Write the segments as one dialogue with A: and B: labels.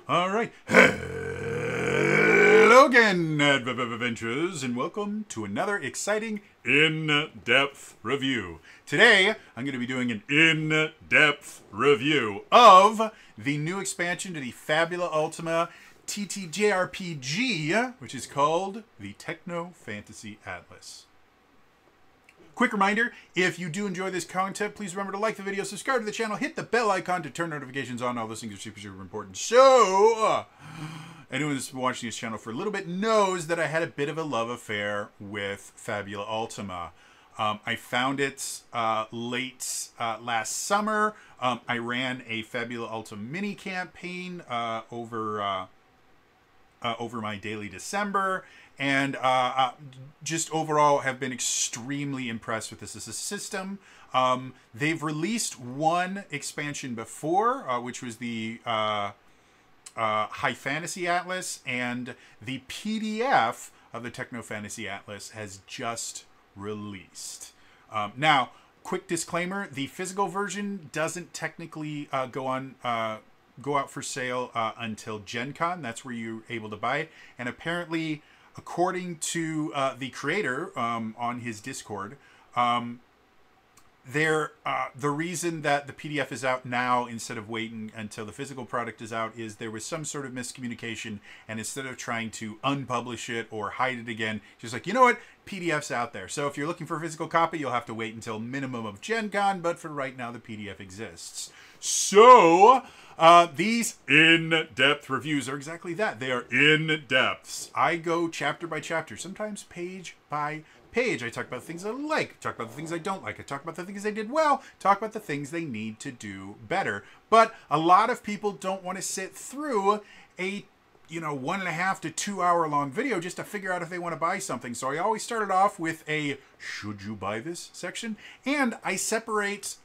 A: All right. Hello again, adventurers, and welcome to another exciting in-depth review. Today, I'm going to be doing an in-depth review of the new expansion to the Fabula Ultima TTJRPG, which is called the Techno Fantasy Atlas. Quick reminder, if you do enjoy this content, please remember to like the video, subscribe to the channel, hit the bell icon to turn notifications on. All those things are super, super important. So, anyone that's been watching this channel for a little bit knows that I had a bit of a love affair with Fabula Ultima. I found it late last summer. I ran a Fabula Ultima mini campaign over my daily December, and just overall have been extremely impressed with this as a system. They've released one expansion before, which was the High Fantasy Atlas, and the PDF of the Techno Fantasy Atlas has just released. Now, quick disclaimer, the physical version doesn't technically go out for sale until Gen Con. That's where you're able to buy it. And apparently, according to the creator on his Discord, the reason that the PDF is out now instead of waiting until the physical product is out is there was some sort of miscommunication, and instead of trying to unpublish it or hide it again, just like, you know what, PDF's out there. So if you're looking for a physical copy, you'll have to wait until minimum of Gen Con, but for right now, the PDF exists. So, these in-depth reviews are exactly that. They are in-depths. I go chapter by chapter, sometimes page by page. I talk about things I like, talk about the things I don't like, I talk about the things they did well, talk about the things they need to do better. But a lot of people don't want to sit through a 1.5 to 2 hour long video just to figure out if they want to buy something. So I always started off with a should you buy this section, and I separate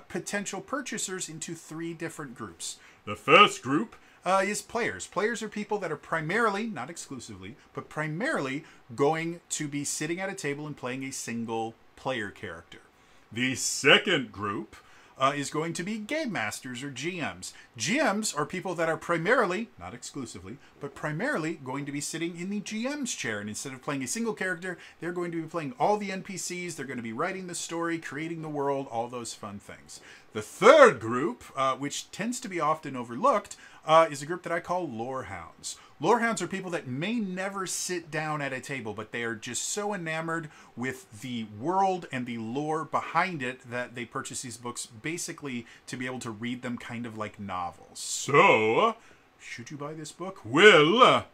A: potential purchasers into 3 different groups. The first group is players. Players are people that are primarily, not exclusively, but primarily going to be sitting at a table and playing a single player character. The second group is going to be game masters or GMs. GMs are people that are primarily, not exclusively, but primarily going to be sitting in the GM's chair. And instead of playing a single character, they're going to be playing all the NPCs. They're going to be writing the story, creating the world, all those fun things. The third group, which tends to be often overlooked, is a group that I call lore hounds. Lore hounds are people that may never sit down at a table, but they are just so enamored with the world and the lore behind it that they purchase these books basically to be able to read them kind of like novels. So, should you buy this book? Well,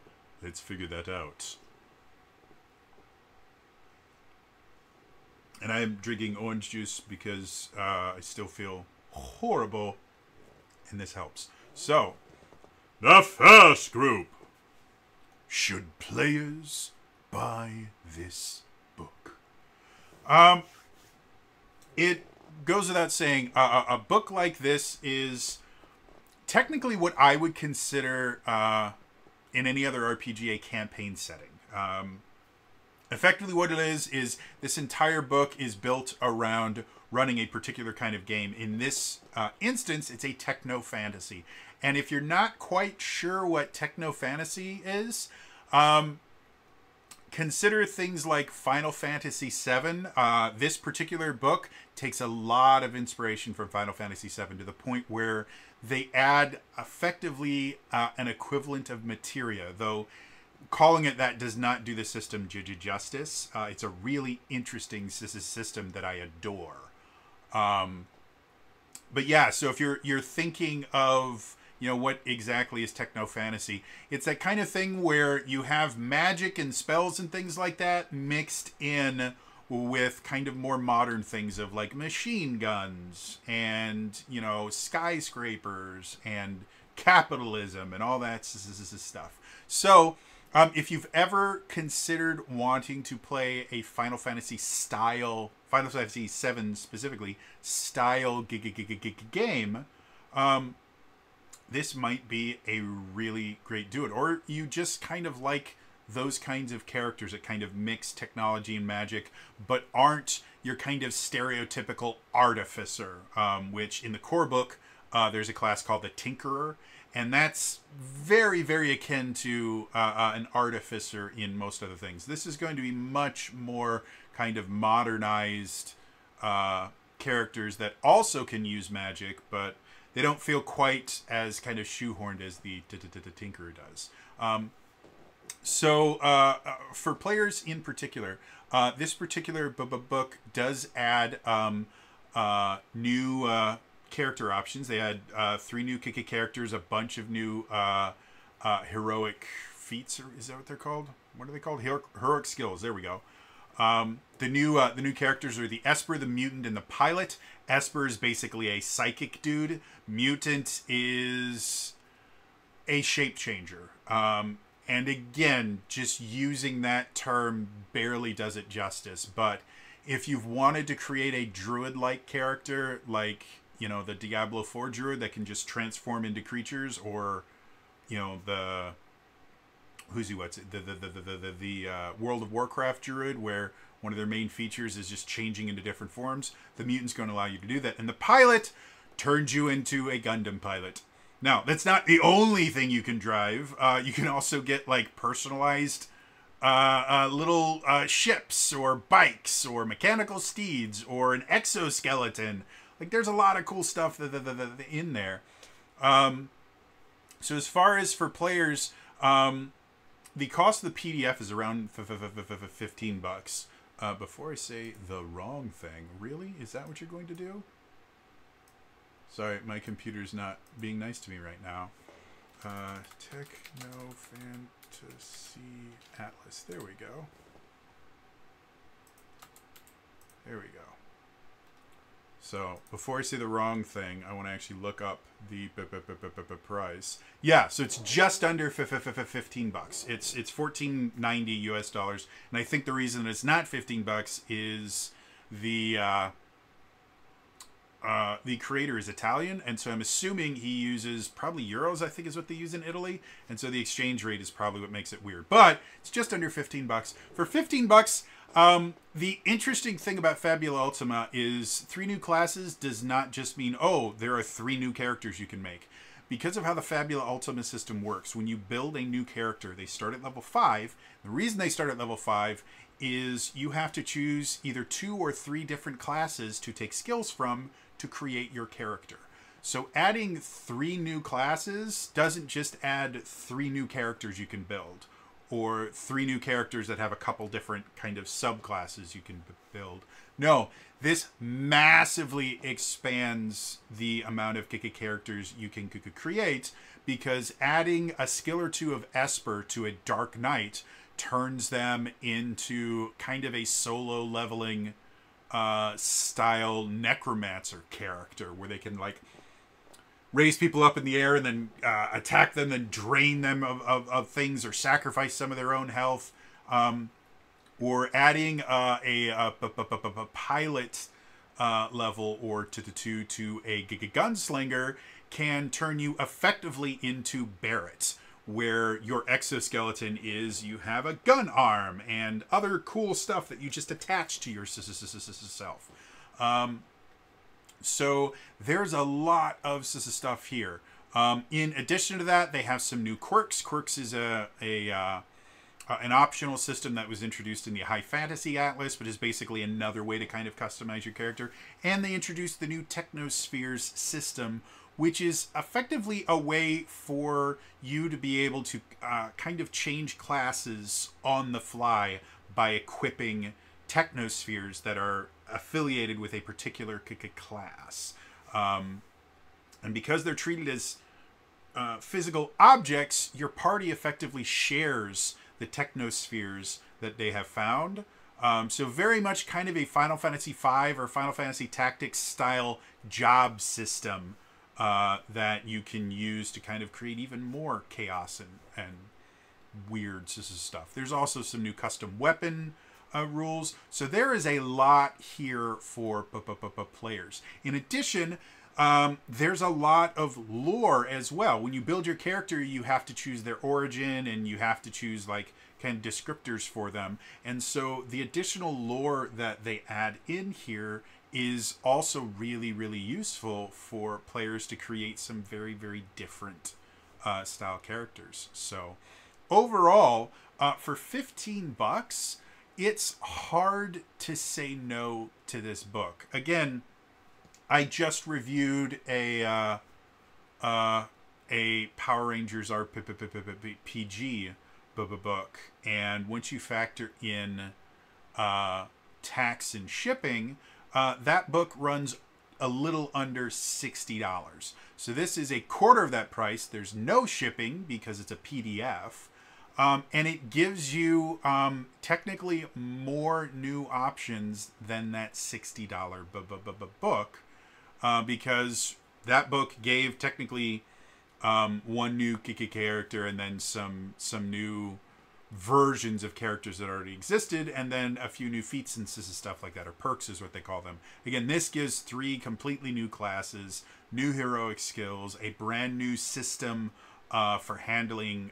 A: let's figure that out. And I am drinking orange juice because I still feel horrible, and this helps. So, the first group. Should players buy this book? It goes without saying, a book like this is technically what I would consider in any other RPG a campaign setting. Effectively what it is this entire book is built around running a particular kind of game. In this instance, it's a techno fantasy. And if you're not quite sure what techno fantasy is, consider things like Final Fantasy VII. This particular book takes a lot of inspiration from Final Fantasy VII to the point where they add effectively an equivalent of materia, though calling it that does not do the system justice. It's a really interesting system that I adore. But yeah, so if you're thinking of, what exactly is techno fantasy, it's that kind of thing where you have magic and spells and things like that mixed in with kind of more modern things of like machine guns and, skyscrapers and capitalism and all that stuff. So, if you've ever considered wanting to play a Final Fantasy style, Final Fantasy VII specifically, style game, this might be a really great do it. Or you just kind of like those kinds of characters that kind of mix technology and magic, but aren't your kind of stereotypical artificer, which in the core book, there's a class called the Tinkerer. and that's very, very akin to an artificer in most other things. This is going to be much more kind of modernized characters that also can use magic, but they don't feel quite as kind of shoehorned as the Tinkerer does. So for players in particular, this particular book does add new character options. They had 3 new characters, a bunch of new heroic feats, or is that what they're called? What are they called? Heroic skills. There we go. The new characters are the Esper, the Mutant, and the Pilot. Esper is basically a psychic dude. Mutant is a shape changer. And again, just using that term barely does it justice. But if you've wanted to create a druid-like character, like, you know, the Diablo 4 druid that can just transform into creatures, or, you know, the World of Warcraft druid, where one of their main features is just changing into different forms, the Mutant's going to allow you to do that. And the Pilot turns you into a Gundam pilot. Now, that's not the only thing you can drive. You can also get, like, personalized little ships or bikes or mechanical steeds or an exoskeleton. Like, there's a lot of cool stuff in there. So as far as for players, the cost of the PDF is around $15. Before I say the wrong thing, really? Is that what you're going to do? Sorry, my computer's not being nice to me right now. Techno Fantasy Atlas. There we go. There we go. So before I say the wrong thing, I want to actually look up the price. Yeah, so it's just under $15. It's $14.90 US dollars, and I think the reason that it's not $15 is the creator is Italian, and so I'm assuming he uses probably euros, I think is what they use in Italy, and so the exchange rate is probably what makes it weird. But it's just under $15. For $15, the interesting thing about Fabula Ultima is 3 new classes does not just mean, oh, there are 3 new characters you can make. Because of how the Fabula Ultima system works, when you build a new character, they start at level 5. The reason they start at level 5 is you have to choose either 2 or 3 different classes to take skills from to create your character. So adding 3 new classes doesn't just add 3 new characters you can build, or 3 new characters that have a couple different kind of subclasses you can build. No, this massively expands the amount of characters you can create, because adding a skill or 2 of Esper to a Dark Knight turns them into kind of a solo leveling style necromancer character, where they can, like, raise people up in the air and then attack them and drain them of things, or sacrifice some of their own health. Or adding a pilot level or to a gunslinger can turn you effectively into Barrett, where your exoskeleton is you have a gun arm and other cool stuff that you just attach to yourself. So there's a lot of stuff here. In addition to that, they have some new quirks. Quirks is an optional system that was introduced in the High Fantasy Atlas, but is basically another way to kind of customize your character. And they introduced the new Technospheres system, which is effectively a way for you to be able to kind of change classes on the fly by equipping technospheres that are affiliated with a particular class. And because they're treated as physical objects, your party effectively shares the technospheres that they have found. So very much kind of a Final Fantasy V or Final Fantasy Tactics style job system that you can use to kind of create even more chaos and weird stuff. There's also some new custom weapon rules. So there is a lot here for players. In addition, there's a lot of lore as well. When you build your character, you have to choose their origin, and you have to choose, like, kind of descriptors for them. And so the additional lore that they add in here is also really, really useful for players to create some very, very different style characters. So overall, for $15, it's hard to say no to this book. Again, I just reviewed a Power Rangers RPG book, and once you factor in tax and shipping, that book runs a little under $60. So this is a quarter of that price. There's no shipping because it's a PDF. And it gives you technically more new options than that $60 book, because that book gave technically one new character and then some new versions of characters that already existed, and then a few new feats and stuff like that, or perks is what they call them. Again, this gives 3 completely new classes, new heroic skills, a brand new system for handling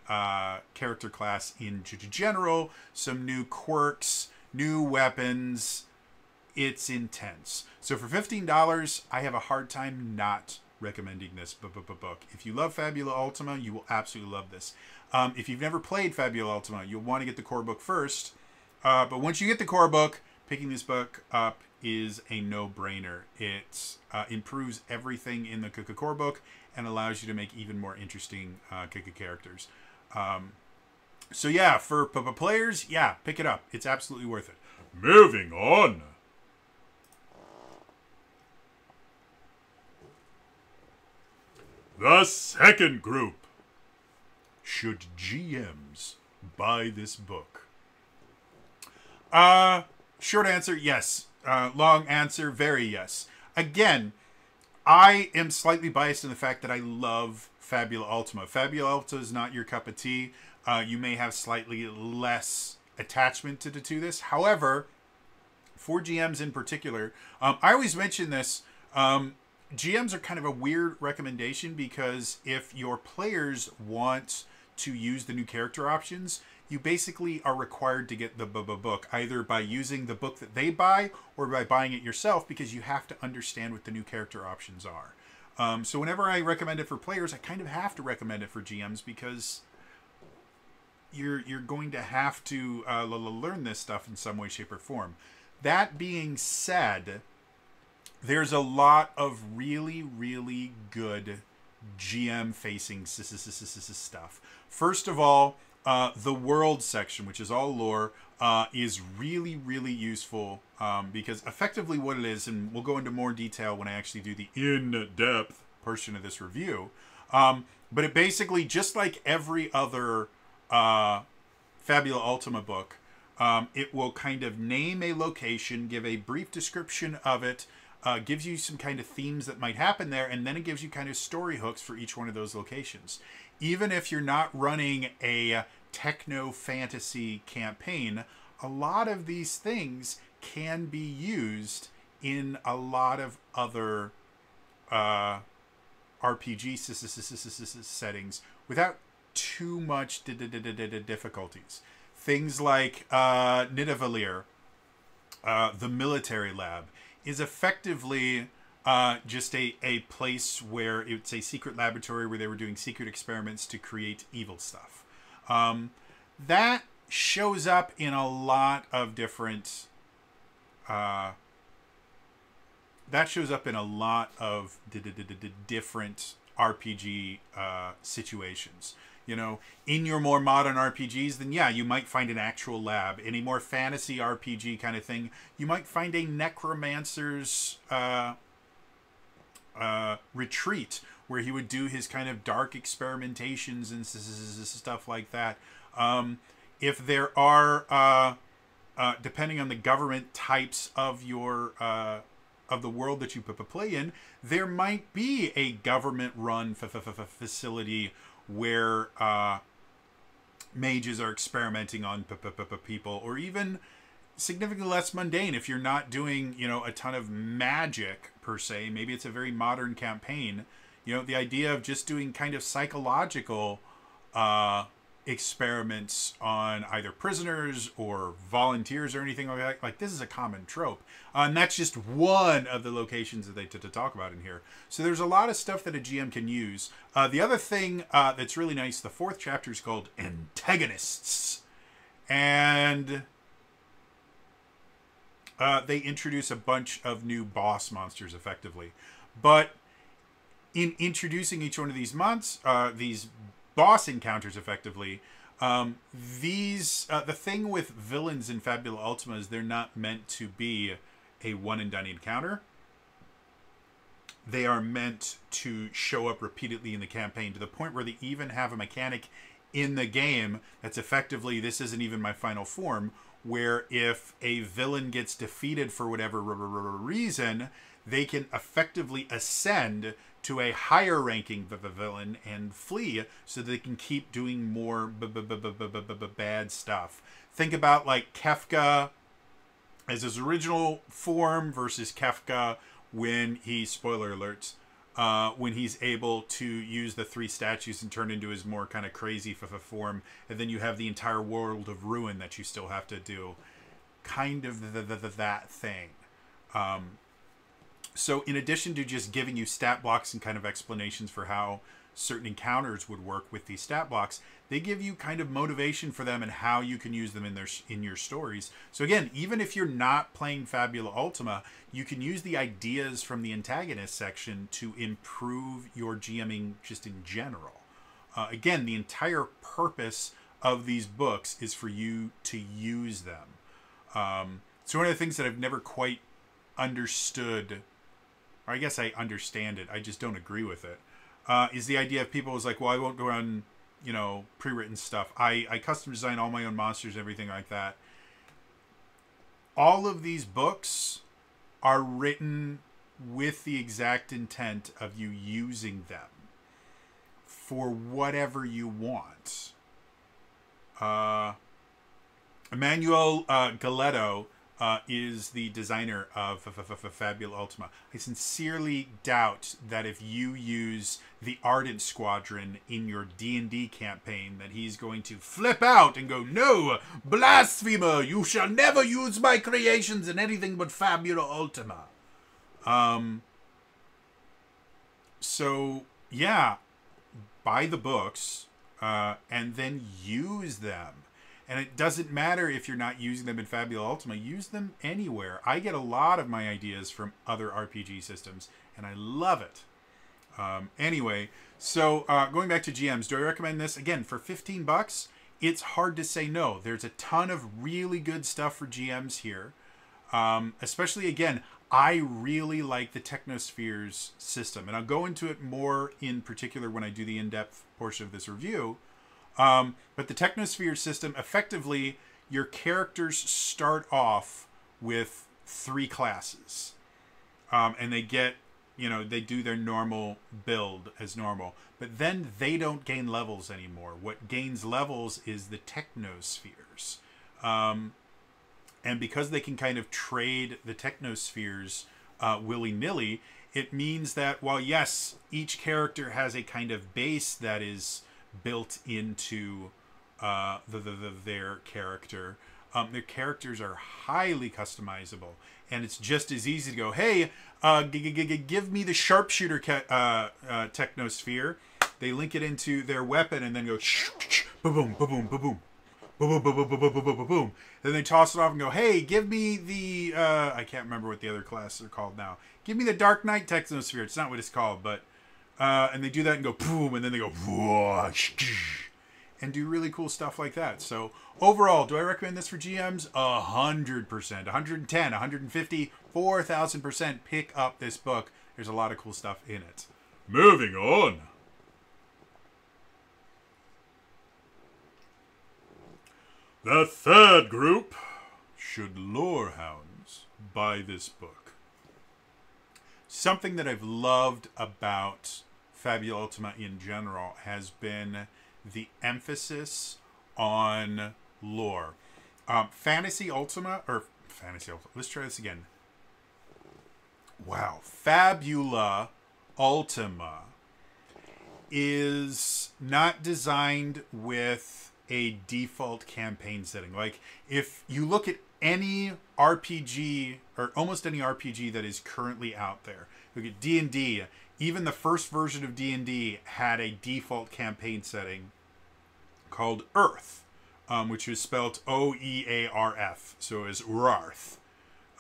A: character class in general, some new quirks, new weapons. It's intense. So for $15, I have a hard time not recommending this book. If you love Fabula Ultima, you will absolutely love this. If you've never played Fabula Ultima, you'll want to get the core book first. But once you get the core book, picking this book up is a no-brainer. It improves everything in the core book and allows you to make even more interesting characters. So yeah, for players, yeah, pick it up. It's absolutely worth it. Moving on. The second group. Should GMs buy this book? Short answer, yes. Long answer, very yes. Again, I am slightly biased in the fact that I love Fabula Ultima. Fabula Ultima is not your cup of tea. You may have slightly less attachment to this. However, for GMs in particular, I always mention this. GMs are kind of a weird recommendation, because if your players want to use the new character options, you basically are required to get the book, either by using the book that they buy or by buying it yourself, because you have to understand what the new character options are. So whenever I recommend it for players, I kind of have to recommend it for GMs, because you're going to have to learn this stuff in some way, shape, or form. That being said, there's a lot of really, really good GM-facing stuff. First of all, the world section, which is all lore, is really, really useful, because effectively what it is, and we'll go into more detail when I actually do the in-depth portion of this review, but it basically, just like every other Fabula Ultima book, it will kind of name a location, give a brief description of it, gives you some kind of themes that might happen there, and then it gives you kind of story hooks for each one of those locations. Even if you're not running a techno fantasy campaign, a lot of these things can be used in a lot of other RPG settings without too much difficulties. Things like Nidavellir, the military lab, is effectively just a place where it's a secret laboratory where they were doing secret experiments to create evil stuff. That shows up in a lot of different different RPG situations. You know, in your more modern RPGs, then yeah, you might find an actual lab. In a more fantasy RPG kind of thing, you might find a necromancer's retreat, where he would do his kind of dark experimentations and stuff like that. If there are, depending on the government types of your of the world that you play in, there might be a government-run facility where mages are experimenting on people, or even significantly less mundane. If you're not doing, you know, a ton of magic per se, maybe it's a very modern campaign. You know, the idea of just doing kind of psychological experiments on either prisoners or volunteers or anything like that. Like, this is a common trope. And that's just one of the locations that they to talk about in here. So there's a lot of stuff that a GM can use. The other thing that's really nice, the 4th chapter is called Antagonists. And they introduce a bunch of new boss monsters, effectively. But in introducing each one of these these boss encounters, effectively, the thing with villains in Fabula Ultima is they're not meant to be a one-and-done encounter. They are meant to show up repeatedly in the campaign, to the point where they even have a mechanic in the game that's effectively, this isn't even my final form, where if a villain gets defeated for whatever reason, they can effectively ascend to a higher ranking villain and flee, so they can keep doing more bad stuff. Think about like Kefka as his original form versus Kefka when he, spoiler alerts, when he's able to use the 3 statues and turn into his more kind of crazy form, and then you have the entire world of ruin that you still have to do. Kind of that thing. So in addition to just giving you stat blocks and kind of explanations for how certain encounters would work with these stat blocks, they give you kind of motivation for them and how you can use them in your stories. So again, even if you're not playing Fabula Ultima, you can use the ideas from the antagonist section to improve your GMing just in general. Again, the entire purpose of these books is for you to use them. So one of the things that I've never quite understood, or I guess I understand it, I just don't agree with it, is the idea of people was like, well, I won't go on, you know, pre-written stuff. I custom design all my own monsters and everything like that. All of these books are written with the exact intent of you using them for whatever you want. Emmanuel Galetto is the designer of Fabula Ultima. I sincerely doubt that if you use the Ardent Squadron in your D&D campaign, that he's going to flip out and go, "No, blasphemer! You shall never use my creations in anything but Fabula Ultima." So, yeah, buy the books and then use them. And it doesn't matter if you're not using them in Fabula Ultima. Use them anywhere. I get a lot of my ideas from other RPG systems, and I love it. Anyway, so going back to GMs, do I recommend this? Again, for 15 bucks, it's hard to say no. There's a ton of really good stuff for GMs here. Especially, again, I really like the Technospheres system. And I'll go into it more in particular when I do the in-depth portion of this review. But the Technosphere system, effectively, your characters start off with 3 classes. And they get, you know, they do their normal build as normal. But then they don't gain levels anymore. What gains levels is the Technospheres. And because they can kind of trade the Technospheres willy-nilly, it means that while, yes, each character has a kind of base that is built into their character, their characters are highly customizable, and it's just as easy to go, hey, give me the sharpshooter Technosphere. They link it into their weapon and then go boom, boom, boom, boom, boom, boom, boom, boom, boom, boom, boom, boom. Then they toss it off and go, hey, give me the I can't remember what the other classes are called now. Give me the Dark Knight Technosphere. It's not what it's called, but and they do that and go boom, and then they go whoosh, and do really cool stuff like that. So overall, do I recommend this for GMs? 100%, 110, 150, 4,000%. Pick up this book. There's a lot of cool stuff in it. Moving on. The third group, should lore hounds buy this book? Something that I've loved about Fabula Ultima in general has been the emphasis on lore. Fantasy Ultima, let's try this again. Wow. Fabula Ultima is not designed with a default campaign setting. Like, if you look at any RPG, or almost any RPG that is currently out there, look at D&D, even the first version of D&D had a default campaign setting called Earth, which is spelled Oearf, so it's Urarth.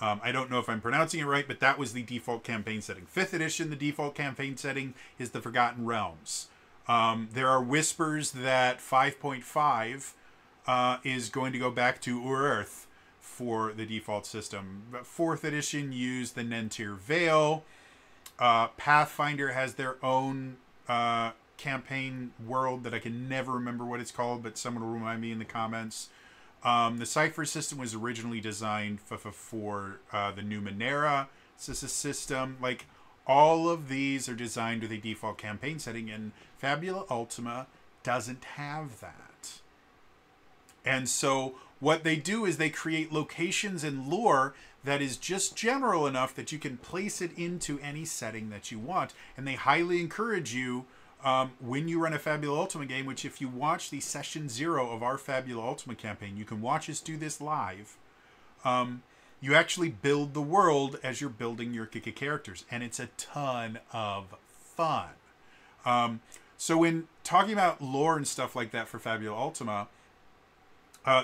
A: I don't know if I'm pronouncing it right, but that was the default campaign setting. 5th edition, the default campaign setting is the Forgotten Realms. There are whispers that 5.5 is going to go back to Urarth for the default system. But 4th edition used the Nentir Vale. Pathfinder has their own campaign world that I can never remember what it's called, but someone will remind me in the comments. The Cypher system was originally designed for the Numenera system. Like, all of these are designed with a default campaign setting, and Fabula Ultima doesn't have that. And so what they do is they create locations and lore that is just general enough that you can place it into any setting that you want. And they highly encourage you, when you run a Fabula Ultima game, which if you watch the session 0 of our Fabula Ultima campaign, you can watch us do this live. You actually build the world as you're building your characters, and it's a ton of fun. So when talking about lore and stuff like that for Fabula Ultima,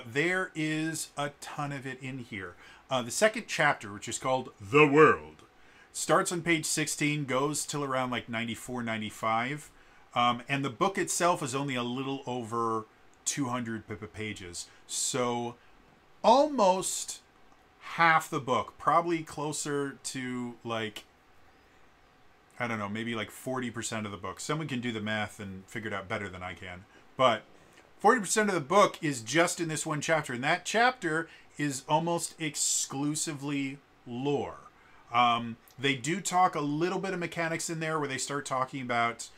A: there is a ton of it in here. The second chapter, which is called The World, starts on page 16, goes till around like 94, 95. And the book itself is only a little over 200 pages. So almost half the book, probably closer to like, I don't know, maybe like 40% of the book. Someone can do the math and figure it out better than I can. But 40% of the book is just in this one chapter. And that chapter is almost exclusively lore. They do talk a little bit of mechanics in there where they start talking about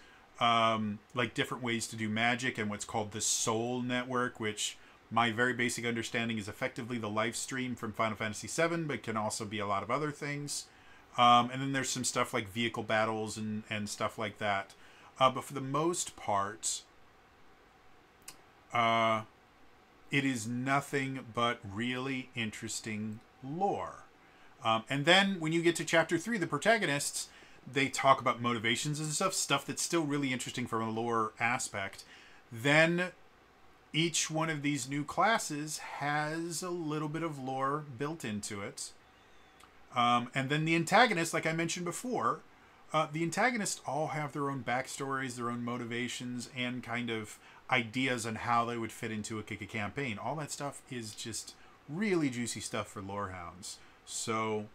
A: like different ways to do magic and what's called the Soul Network, which my very basic understanding is effectively the live stream from Final Fantasy VII, but can also be a lot of other things. And then there's some stuff like vehicle battles and stuff like that. But for the most part, it is nothing but really interesting lore. And then when you get to chapter 3, the Protagonists, they talk about motivations and stuff that's still really interesting from a lore aspect. Then each one of these new classes has a little bit of lore built into it. And then the antagonists, like I mentioned before, the antagonists all have their own backstories, their own motivations, and kind of ideas on how they would fit into a campaign. All that stuff is just really juicy stuff for lore hounds. So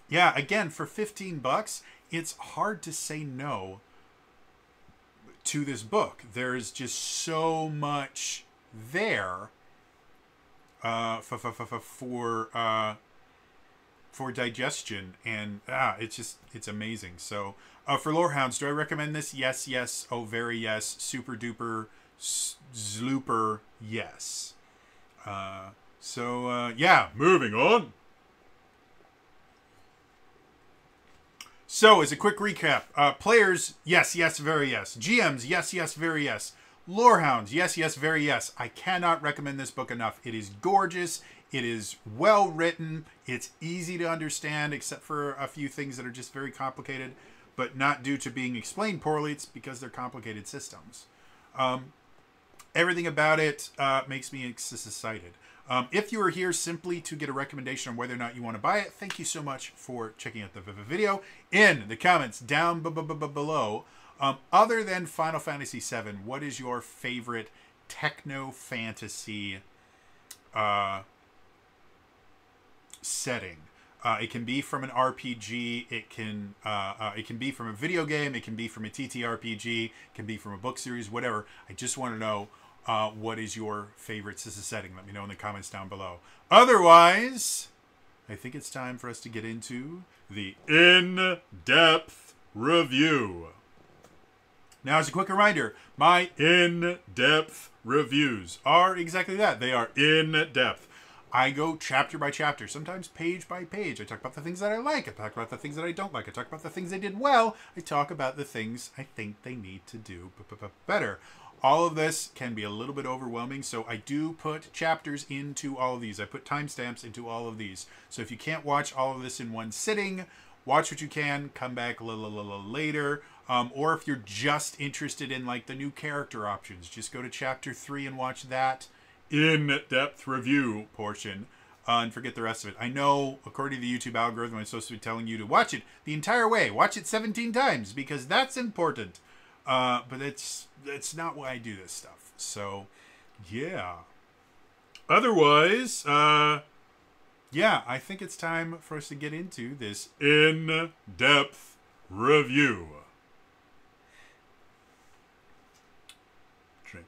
A: yeah, again, for $15, it's hard to say no to this book. There's just so much there for digestion, and it's amazing. So for lore hounds, do I recommend this? Yes, yes, oh very yes, super duper zlooper yes. Yeah, moving on. So, as a quick recap, players, yes, yes, very yes. GMs, yes, yes, very yes. Lorehounds, yes, yes, very yes. I cannot recommend this book enough. It is gorgeous. It is well written. It's easy to understand, except for a few things that are just very complicated, but not due to being explained poorly. It's because they're complicated systems. Everything about it makes me excited. If you are here simply to get a recommendation on whether or not you want to buy it, thank you so much for checking out the video. In the comments down below, other than Final Fantasy VII, what is your favorite techno fantasy setting? It can be from an RPG. It can be from a video game. It can be from a TTRPG. It can be from a book series. Whatever. I just want to know. What is your favorite setting? Let me know in the comments down below. Otherwise, I think it's time for us to get into the in-depth review. Now, as a quick reminder, my in-depth reviews are exactly that. They are in-depth. I go chapter by chapter, sometimes page by page. I talk about the things that I like. I talk about the things that I don't like. I talk about the things they did well. I talk about the things I think they need to do better. All of this can be a little bit overwhelming, so I do put chapters into all of these. I put timestamps into all of these. So if you can't watch all of this in one sitting, watch what you can, come back a little later. Or if you're just interested in like the new character options, just go to chapter 3 and watch that in-depth review portion. And forget the rest of it. I know, according to the YouTube algorithm, I'm supposed to be telling you to watch it the entire way. Watch it 17 times, because that's important. But it's not why I do this stuff. So, yeah. Otherwise, yeah, I think it's time for us to get into this in-depth review. Drink.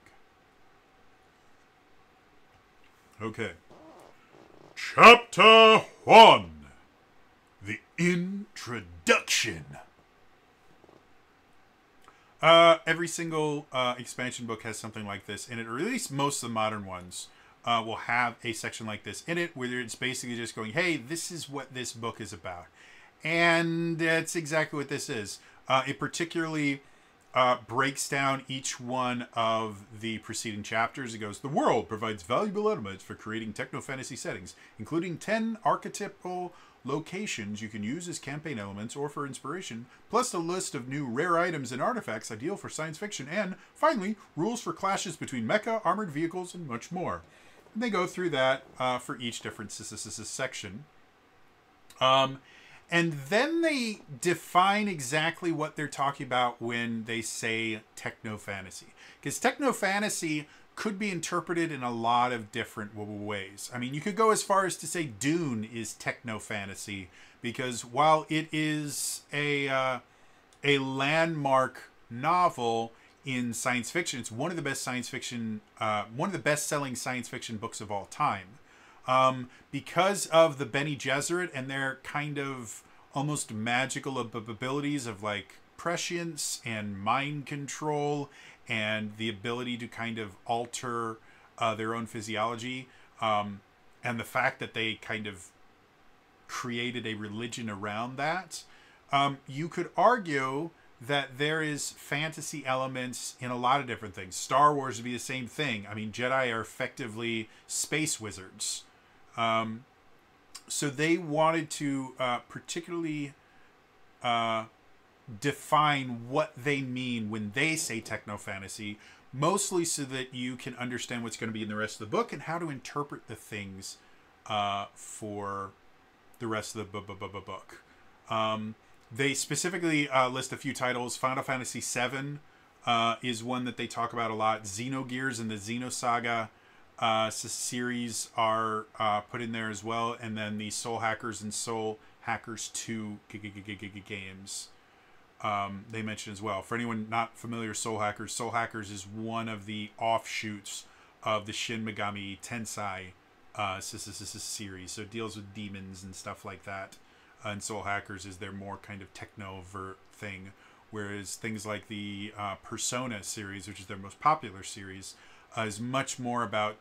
A: Okay. Chapter 1. The Introduction. Every single expansion book has something like this in it, or at least most of the modern ones will have a section like this in it, where it's basically just going, hey, this is what this book is about. And that's exactly what this is. It particularly breaks down each one of the preceding chapters. It goes, the world provides valuable elements for creating techno-fantasy settings, including 10 archetypal locations you can use as campaign elements or for inspiration, plus a list of new rare items and artifacts ideal for science fiction, and finally, rules for clashes between mecha, armored vehicles, and much more. And they go through that for each different section. And then they define exactly what they're talking about when they say techno-fantasy. Because techno-fantasy could be interpreted in a lot of different ways. I mean, you could go as far as to say Dune is techno-fantasy, because while it is a landmark novel in science fiction, it's one of the best science fiction, one of the best-selling science fiction books of all time. Because of the Bene Gesserit and their kind of almost magical abilities of like prescience and mind control and the ability to kind of alter their own physiology, and the fact that they kind of created a religion around that, you could argue that there is fantasy elements in a lot of different things. Star Wars would be the same thing. I mean, Jedi are effectively space wizards. So they wanted to particularly define what they mean when they say techno-fantasy, mostly so that you can understand what's going to be in the rest of the book and how to interpret the things for the rest of the book. They specifically list a few titles. Final Fantasy VII is one that they talk about a lot. Xenogears and the Xenosaga series are put in there as well, and then the Soul Hackers and Soul Hackers 2 games they mention as well. For anyone not familiar with Soul Hackers is one of the offshoots of the Shin Megami Tensei series, so it deals with demons and stuff like that. And Soul Hackers is their more kind of techno-vert thing, whereas things like the Persona series, which is their most popular series, is much more about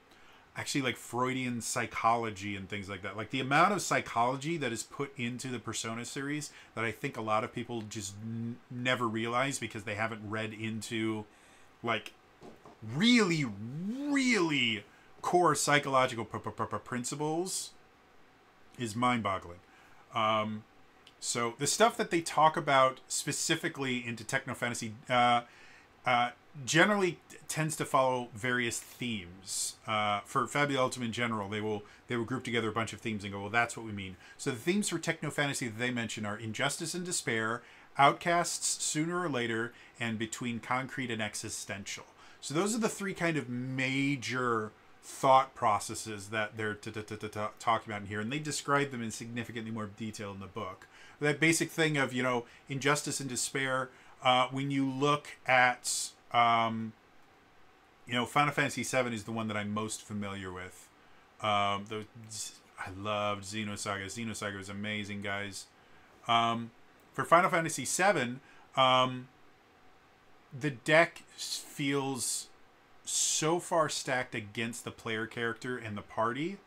A: actually like Freudian psychology and things like that. Like the amount of psychology that is put into the Persona series that I think a lot of people just never realize because they haven't read into like really, really core psychological principles is mind-boggling. So the stuff that they talk about specifically into techno-fantasy generally tends to follow various themes. For Fabula Ultima in general, they will group together a bunch of themes and go, well, that's what we mean. So the themes for techno-fantasy that they mention are injustice and despair, outcasts sooner or later, and between concrete and existential. So those are the three kind of major thought processes that they're talking about in here, and they describe them in significantly more detail in the book. That basic thing of, you know, injustice and despair, when you look at, you know, Final Fantasy VII is the one that I'm most familiar with. I loved Xenosaga. Xenosaga was amazing, guys. For Final Fantasy VII, the deck feels so far stacked against the player character and the party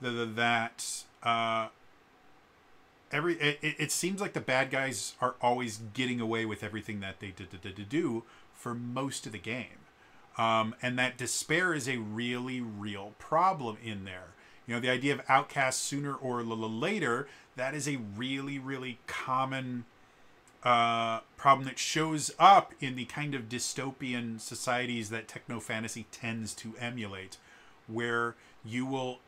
A: that it seems like the bad guys are always getting away with everything that they do for most of the game. And that despair is a really real problem in there. You know, the idea of outcasts sooner or later, that is a really, really common problem that shows up in the kind of dystopian societies that techno fantasy tends to emulate, where you will,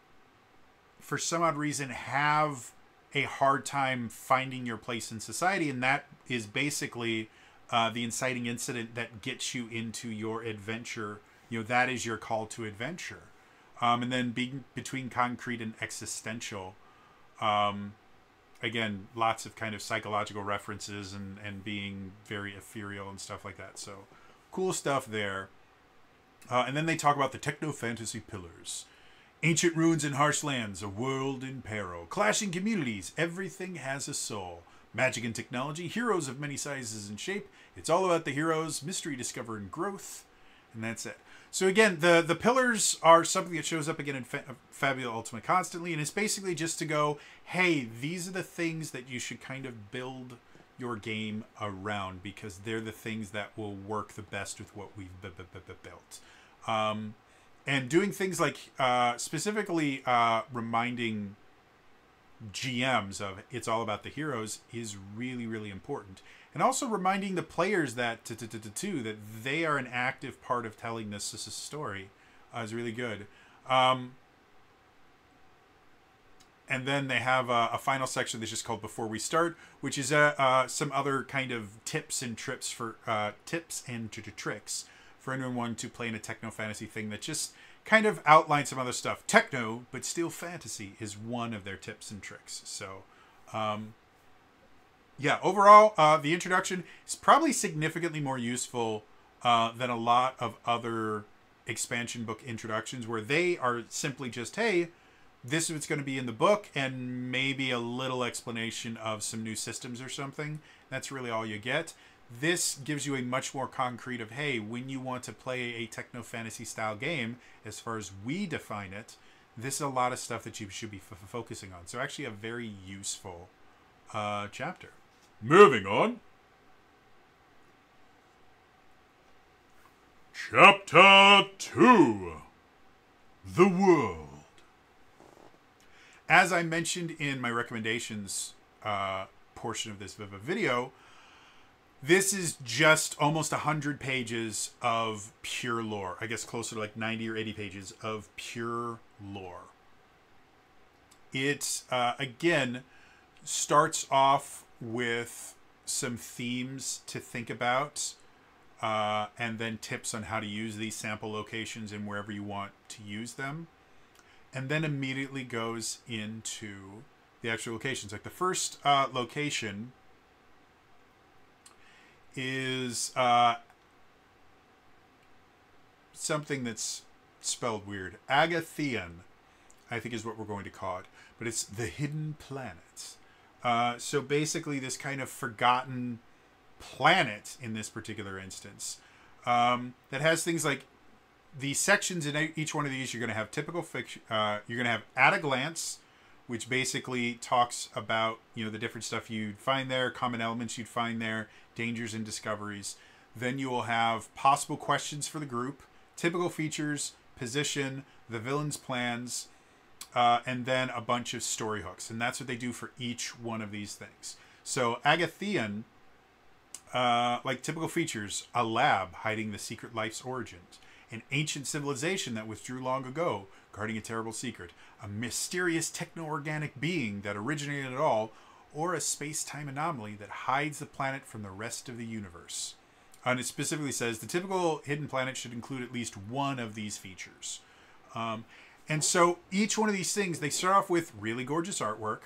A: for some odd reason, have a hard time finding your place in society, and that is basically the inciting incident that gets you into your adventure. You know, that is your call to adventure. And then being between concrete and existential, again, lots of kind of psychological references and being very ethereal and stuff like that. So cool stuff there. And then they talk about the techno fantasy pillars. Ancient ruins and harsh lands, a world in peril, clashing communities, everything has a soul. Magic and technology, heroes of many sizes and shape. It's all about the heroes, mystery, discover, and growth. And that's it. So again, the pillars are something that shows up again in Fabula Ultima constantly, and it's basically just to go, hey, these are the things that you should kind of build your game around, because they're the things that will work the best with what we've built. And doing things like specifically reminding GMs of it's all about the heroes is really, really important. And also reminding the players that too, that they are an active part of telling this story is really good. And then they have a final section that's just called Before We Start, which is some other kind of tips and tricks for anyone wanting to play in a techno fantasy thing that just kind of outlines some other stuff. Techno, but still fantasy, is one of their tips and tricks. So, yeah, overall, the introduction is probably significantly more useful than a lot of other expansion book introductions, where they are simply just, hey, this is what's going to be in the book, and maybe a little explanation of some new systems or something. That's really all you get. This gives you a much more concrete of, hey, when you want to play a techno fantasy style game, as far as we define it, this is a lot of stuff that you should be focusing on. So actually a very useful chapter. Moving on. Chapter 2. The World. As I mentioned in my recommendations portion of this video, this is just almost 100 pages of pure lore. I guess closer to like 90 or 80 pages of pure lore. It, again, starts off with some themes to think about, and then tips on how to use these sample locations and wherever you want to use them. And then immediately goes into the actual locations. Like the first location is something that's spelled weird. Agathian, I think is what we're going to call it. But it's the Hidden Planet. So basically this kind of forgotten planet in this particular instance that has things like the sections in each one of these. You're going to have typical fiction. You're going to have At a Glance, which basically talks about, you know, the different stuff you'd find there, common elements you'd find there, dangers and discoveries. Then you will have possible questions for the group, typical features, position, the villain's plans, and then a bunch of story hooks. And that's what they do for each one of these things. So Agathian, like typical features, a lab hiding the secret life's origins, an ancient civilization that withdrew long ago, guarding a terrible secret, a mysterious techno-organic being that originated at all, or a space-time anomaly that hides the planet from the rest of the universe. And it specifically says the typical hidden planet should include at least one of these features. And so each one of these things, they start off with really gorgeous artwork,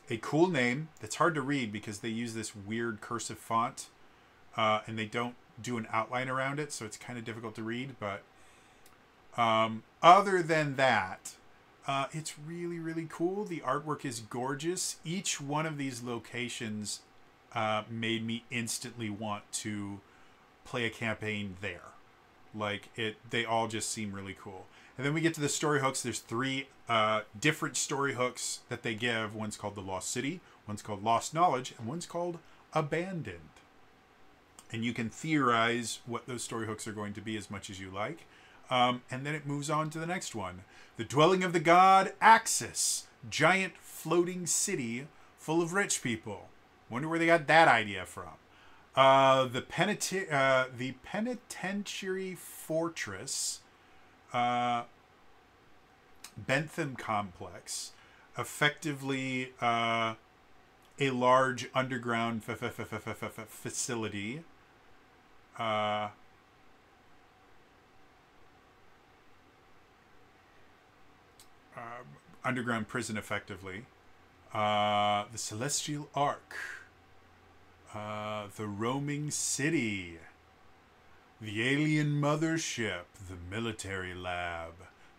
A: a cool name that's hard to read because they use this weird cursive font, and they don't do an outline around it, so it's kind of difficult to read. But other than that, it's really, really cool. The artwork is gorgeous. Each one of these locations made me instantly want to play a campaign there. Like, they all just seem really cool. And then we get to the story hooks. There's 3 different story hooks that they give. One's called The Lost City, one's called Lost Knowledge, and one's called Abandoned. And you can theorize what those story hooks are going to be as much as you like. And then it moves on to the next one. The dwelling of the god Axis. Giant floating city full of rich people. Wonder where they got that idea from. The penitentiary fortress. Bentham complex. Effectively a large underground facility. Underground prison, effectively. The Celestial Ark. The Roaming City. The Alien Mothership. The Military Lab.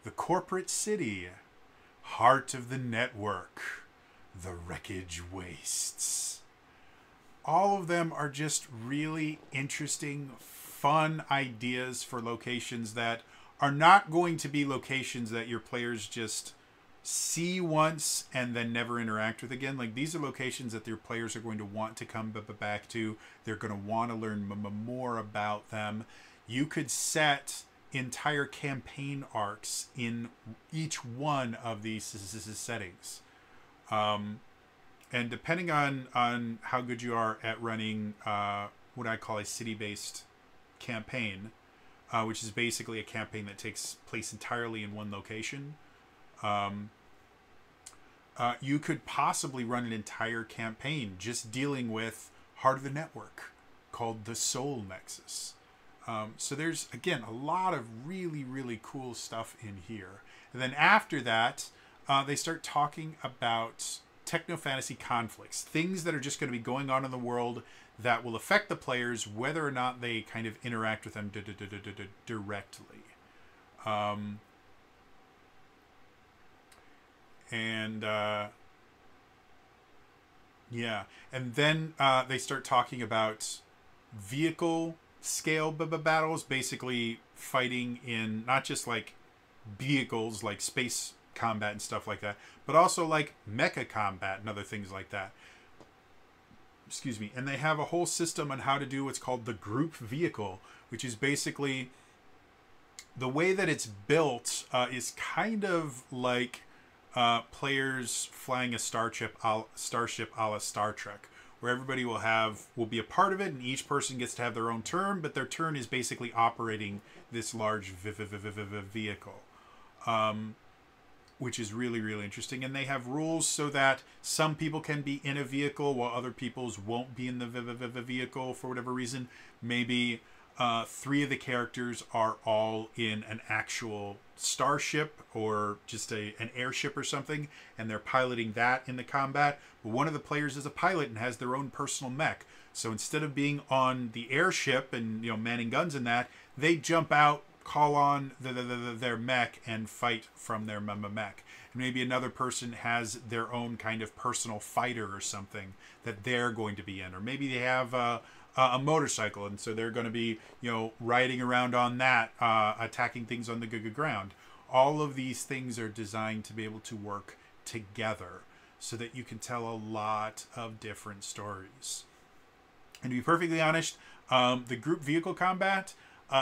A: The Corporate City. Heart of the Network. The Wreckage Wastes. All of them are just really interesting, fun ideas for locations that are not going to be locations that your players just see once and then never interact with again. Like, these are locations that your players are going to want to come back to. They're going to want to learn more about them. You could set entire campaign arcs in each one of these settings. And depending on how good you are at running what I call a city-based campaign, which is basically a campaign that takes place entirely in one location, you could possibly run an entire campaign just dealing with Heart of the Network, called the Soul Nexus. So there's, again, a lot of really, really cool stuff in here. And then after that, they start talking about techno-fantasy conflicts, things that are just going to be going on in the world that will affect the players, whether or not they kind of interact with them directly. Yeah, and then they start talking about vehicle scale battles, basically fighting in not just like vehicles like space combat and stuff like that, but also like mecha combat and other things like that. Excuse me. And they have a whole system on how to do what's called the group vehicle, which is basically the way that it's built is kind of like players flying a starship a la Star Trek, where everybody will be a part of it, and each person gets to have their own turn, but their turn is basically operating this large vehicle, which is really, really interesting. And they have rules so that some people can be in a vehicle while other people's won't be in the vehicle for whatever reason. Maybe 3 of the characters are all in an actual starship or just an airship or something, and they're piloting that in the combat. But one of the players is a pilot and has their own personal mech. So instead of being on the airship and manning guns and that, they jump out, call on their mech, and fight from their mech. And maybe another person has their own kind of personal fighter or something that they're going to be in, or maybe they have a motorcycle, and so they're going to be riding around on that, attacking things on the ground. All of these things are designed to be able to work together so that you can tell a lot of different stories. And to be perfectly honest, the group vehicle combat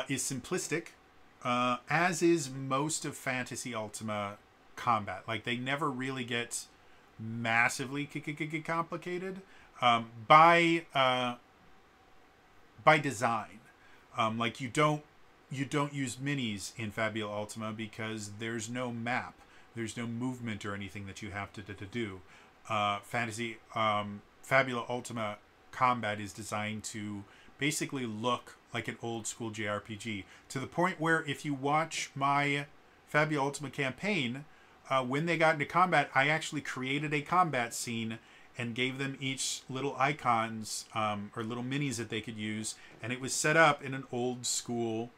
A: is simplistic, as is most of Fantasy Ultima combat. Like, they never really get massively complicated by design. Like, you don't use minis in Fabula Ultima because there's no map, there's no movement or anything that you have to do. Fabula Ultima combat is designed to basically look like an old school JRPG, to the point where if you watch my Fabula Ultima campaign, when they got into combat, I actually created a combat scene and gave them each little icons or little minis that they could use, and it was set up in an old school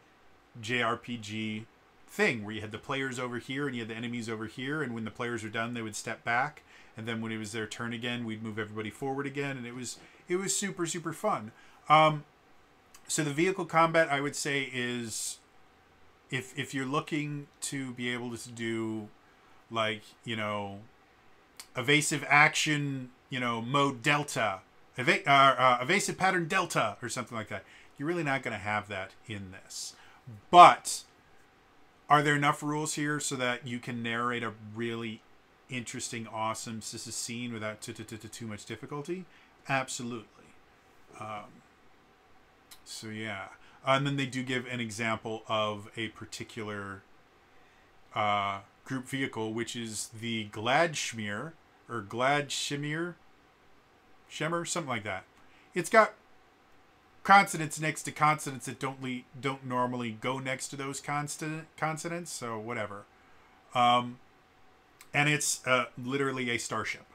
A: JRPG thing where you had the players over here and you had the enemies over here, and when the players were done, they would step back, and then when it was their turn again, we'd move everybody forward again, and it was super, super fun. So the vehicle combat, I would say, is if you're looking to be able to do, like, evasive action, mode delta, evasive pattern delta, or something like that. You're really not going to have that in this. But are there enough rules here so that you can narrate a really interesting, awesome scene without too much difficulty? Absolutely. So yeah. And then they do give an example of a particular group vehicle, which is the Gladschmier, or Gladschmier, Shemmer, something like that. It's got consonants next to consonants that don't normally go next to those consonants, so whatever. And it's literally a starship.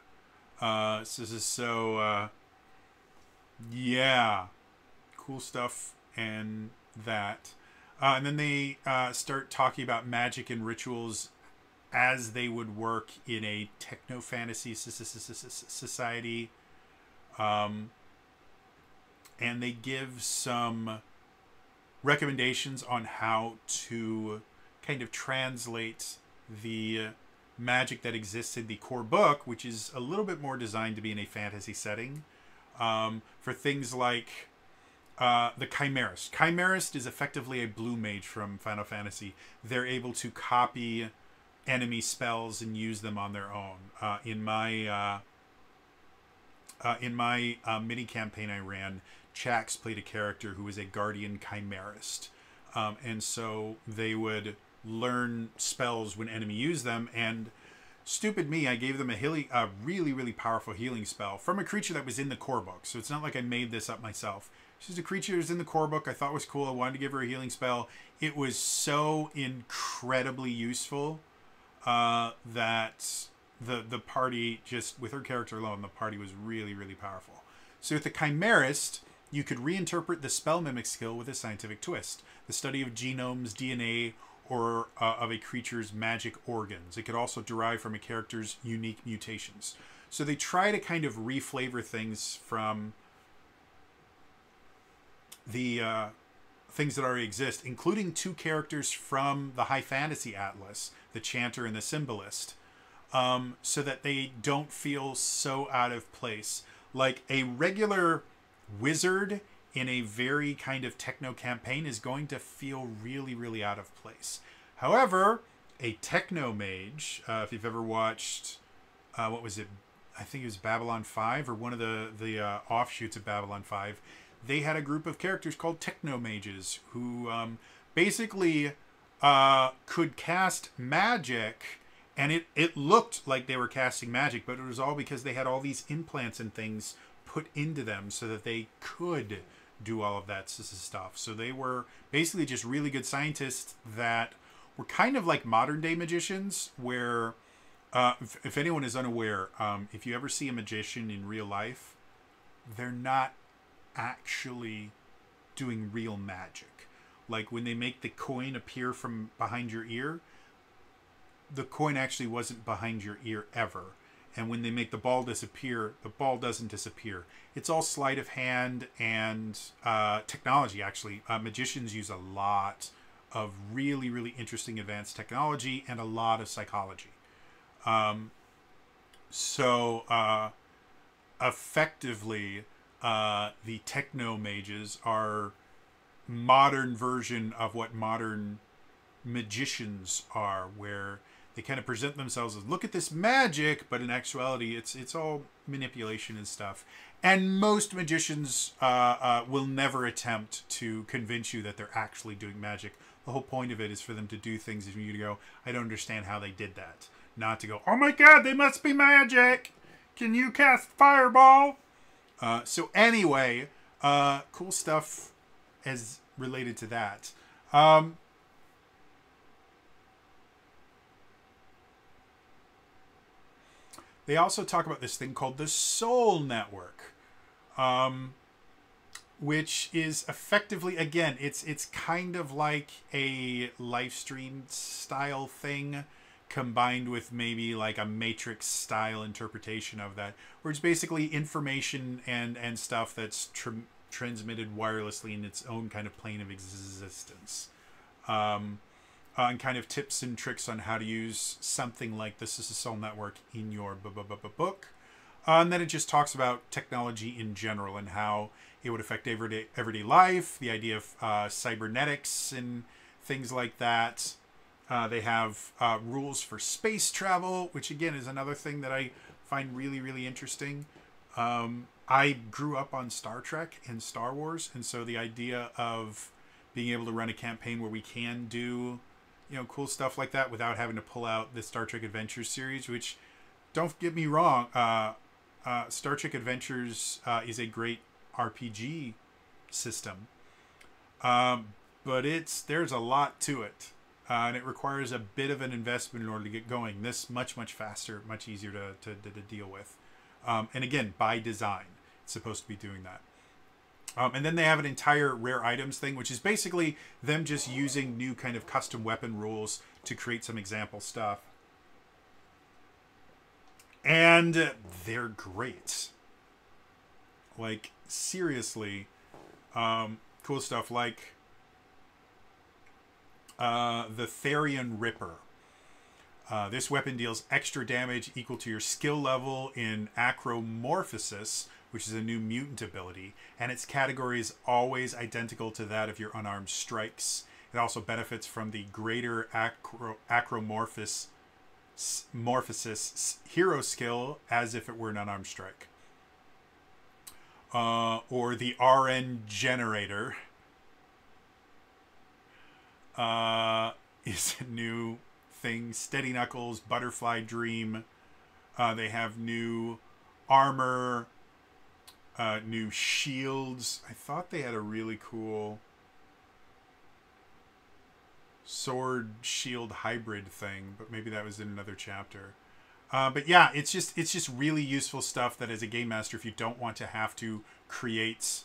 A: Yeah, cool stuff and that. And then they start talking about magic and rituals as they would work in a techno fantasy society. And they give some recommendations on how to kind of translate the magic that exists in the core book, which is a little bit more designed to be in a fantasy setting, for things like the Chimerist. Chimerist is effectively a blue mage from Final Fantasy. They're able to copy enemy spells and use them on their own. In my mini campaign I ran, Chax played a character who was a guardian chimerist, and so they would learn spells when enemy used them. And stupid me, I gave them a really powerful healing spell from a creature that was in the core book. So it's not like I made this up myself. She's a creature that was in the core book. I thought was cool. I wanted to give her a healing spell. It was so incredibly useful that the party, just with her character alone, the party was really powerful. So with the Chimerist, you could reinterpret the spell mimic skill with a scientific twist. The study of genomes, DNA, or of a creature's magic organs. It could also derive from a character's unique mutations. So they try to kind of reflavor things from the things that already exist, including two characters from the High Fantasy Atlas, the Chanter and the Symbolist, so that they don't feel so out of place. Like a regular wizard in a very kind of techno campaign is going to feel really out of place. However, a techno mage, if you've ever watched, what was it? I think it was Babylon 5 or one of the offshoots of Babylon 5. They had a group of characters called techno mages who basically could cast magic, and it looked like they were casting magic, but it was all because they had all these implants and things put into them so that they could do all of that stuff. So they were basically just really good scientists that were kind of like modern day magicians, where if anyone is unaware, if you ever see a magician in real life, they're not actually doing real magic. Like when they make the coin appear from behind your ear, the coin actually wasn't behind your ear ever. And when they make the ball disappear, the ball doesn't disappear. It's all sleight of hand and technology, actually. Magicians use a lot of really interesting advanced technology and a lot of psychology. Effectively, the techno mages are modern version of what modern magicians are, where they kind of present themselves as, look at this magic, but in actuality, it's all manipulation and stuff. And most magicians will never attempt to convince you that they're actually doing magic. The whole point of it is for them to do things and you to go, I don't understand how they did that. Not to go, oh my god, they must be magic! Can you cast fireball? So anyway, cool stuff as related to that. They also talk about this thing called the Soul Network, which is effectively, again, it's kind of like a live stream style thing combined with maybe like a Matrix style interpretation of that, where it's basically information and stuff that's transmitted wirelessly in its own kind of plane of existence. And kind of tips and tricks on how to use something like the Soul Network in your book. And then it just talks about technology in general and how it would affect everyday life, the idea of cybernetics and things like that. They have rules for space travel, which again is another thing that I find really, really interesting. I grew up on Star Trek and Star Wars, and so the idea of being able to run a campaign where we can do, cool stuff like that without having to pull out the Star Trek Adventures series, which, don't get me wrong, Star Trek Adventures is a great RPG system, but there's a lot to it. And it requires a bit of an investment in order to get going. This much faster, much easier to deal with. And again, by design, it's supposed to be doing that. And then they have an entire rare items thing, which is basically them just using new kind of custom weapon rules to create some example stuff. And they're great. Like, seriously, cool stuff like the Therian Ripper. This weapon deals extra damage equal to your skill level in Acromorphosis, which is a new mutant ability, and its category is always identical to that of your unarmed strikes. It also benefits from the greater Acromorphosis hero skill as if it were an unarmed strike. Or the RN Generator. Is a new thing. Steady Knuckles, Butterfly Dream. They have new armor, new shields. I thought they had a really cool sword shield hybrid thing, but maybe that was in another chapter. But yeah, it's just really useful stuff that as a game master, if you don't want to have to create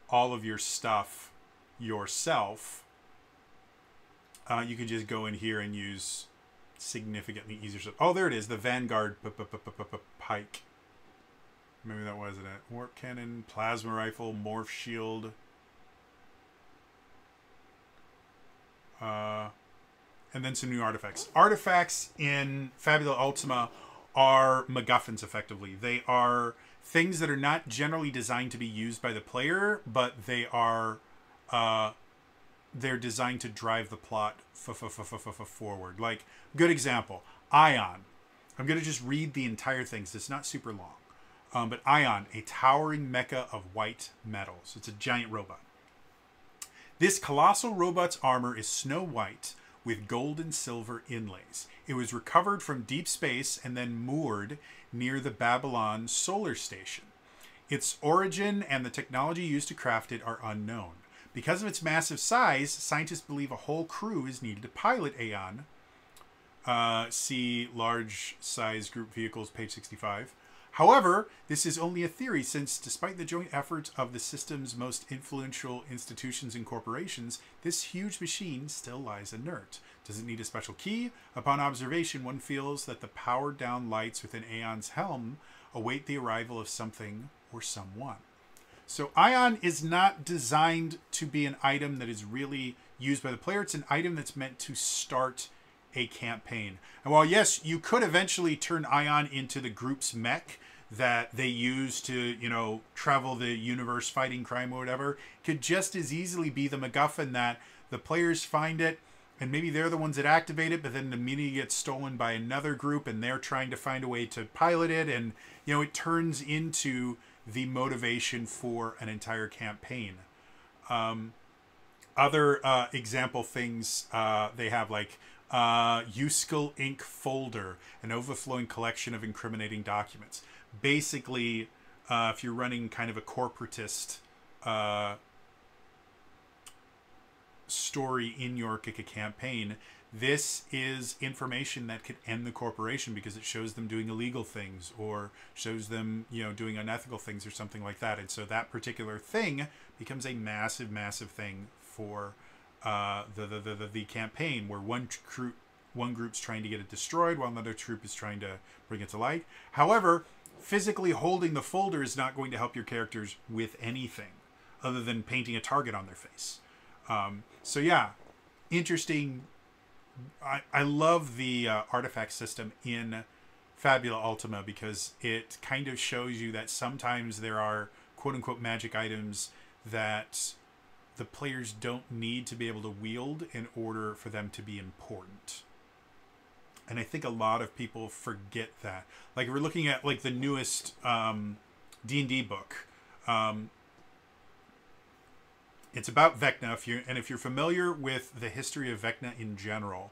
A: all of your stuff yourself, you can just go in here and use significantly easier stuff. Oh, there it is. The Vanguard Pike. Maybe that wasn't it. Warp Cannon, Plasma Rifle, Morph Shield. And then some new artifacts. Artifacts in Fabula Ultima are MacGuffins, effectively. They are things that are not generally designed to be used by the player, but they are... they're designed to drive the plot forward. Like, good example, Ion. I'm going to just read the entire thing, so it's not super long. But Ion, a towering mecha of white metals. It's a giant robot. This colossal robot's armor is snow white with gold and silver inlays. It was recovered from deep space and then moored near the Babylon solar station. Its origin and the technology used to craft it are unknown. Because of its massive size, scientists believe a whole crew is needed to pilot Aeon. See large size group vehicles, page 65. However, this is only a theory since, despite the joint efforts of the system's most influential institutions and corporations, this huge machine still lies inert. Does it need a special key? Upon observation, one feels that the powered-down lights within Aeon's helm await the arrival of something or someone. So Ion is not designed to be an item that is really used by the player. It's an item that's meant to start a campaign. And while, yes, you could eventually turn Ion into the group's mech that they use to, travel the universe fighting crime or whatever, it could just as easily be the MacGuffin that the players find it, and maybe they're the ones that activate it, but then immediately gets stolen by another group, and they're trying to find a way to pilot it, and, it turns into the motivation for an entire campaign. Other example things they have, like Uscal Ink Folder, an overflowing collection of incriminating documents. Basically, if you're running kind of a corporatist story in your campaign, this is information that could end the corporation because it shows them doing illegal things or shows them, doing unethical things or something like that. And so that particular thing becomes a massive, massive thing for the campaign, where one group's trying to get it destroyed while another troop is trying to bring it to light. However, physically holding the folder is not going to help your characters with anything other than painting a target on their face. So yeah, interesting. I love the artifact system in Fabula Ultima because it kind of shows you that sometimes there are quote-unquote magic items that the players don't need to be able to wield in order for them to be important. And I think a lot of people forget that. Like, if we're looking at like the newest D&D book. It's about Vecna. If you're familiar with the history of Vecna in general,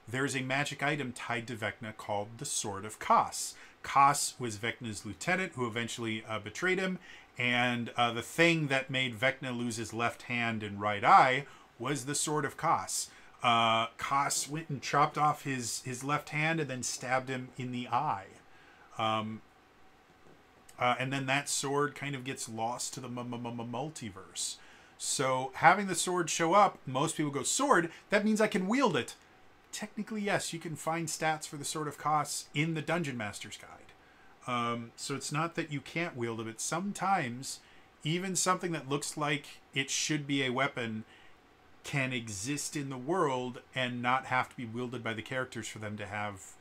A: there's a magic item tied to Vecna called the Sword of Kos. Kos was Vecna's lieutenant who eventually betrayed him, and the thing that made Vecna lose his left hand and right eye was the Sword of Kos. Kos went and chopped off his left hand and then stabbed him in the eye. And then that sword kind of gets lost to the multiverse. So having the sword show up, most people go, sword? That means I can wield it. Technically, yes, you can find stats for the Sword of Kos in the Dungeon Master's Guide. So it's not that you can't wield it, but sometimes even something that looks like it should be a weapon can exist in the world and not have to be wielded by the characters for them to have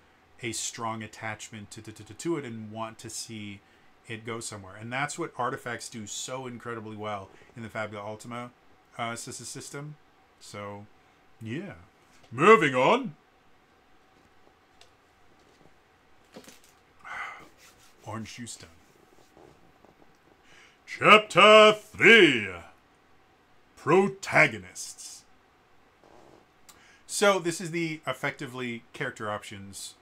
A: a strong attachment to it and want to see it go somewhere. And that's what artifacts do so incredibly well in the Fabula Ultima system. So, yeah. Moving on. Orange juice done. Chapter 3. Protagonists. So this is the effectively character options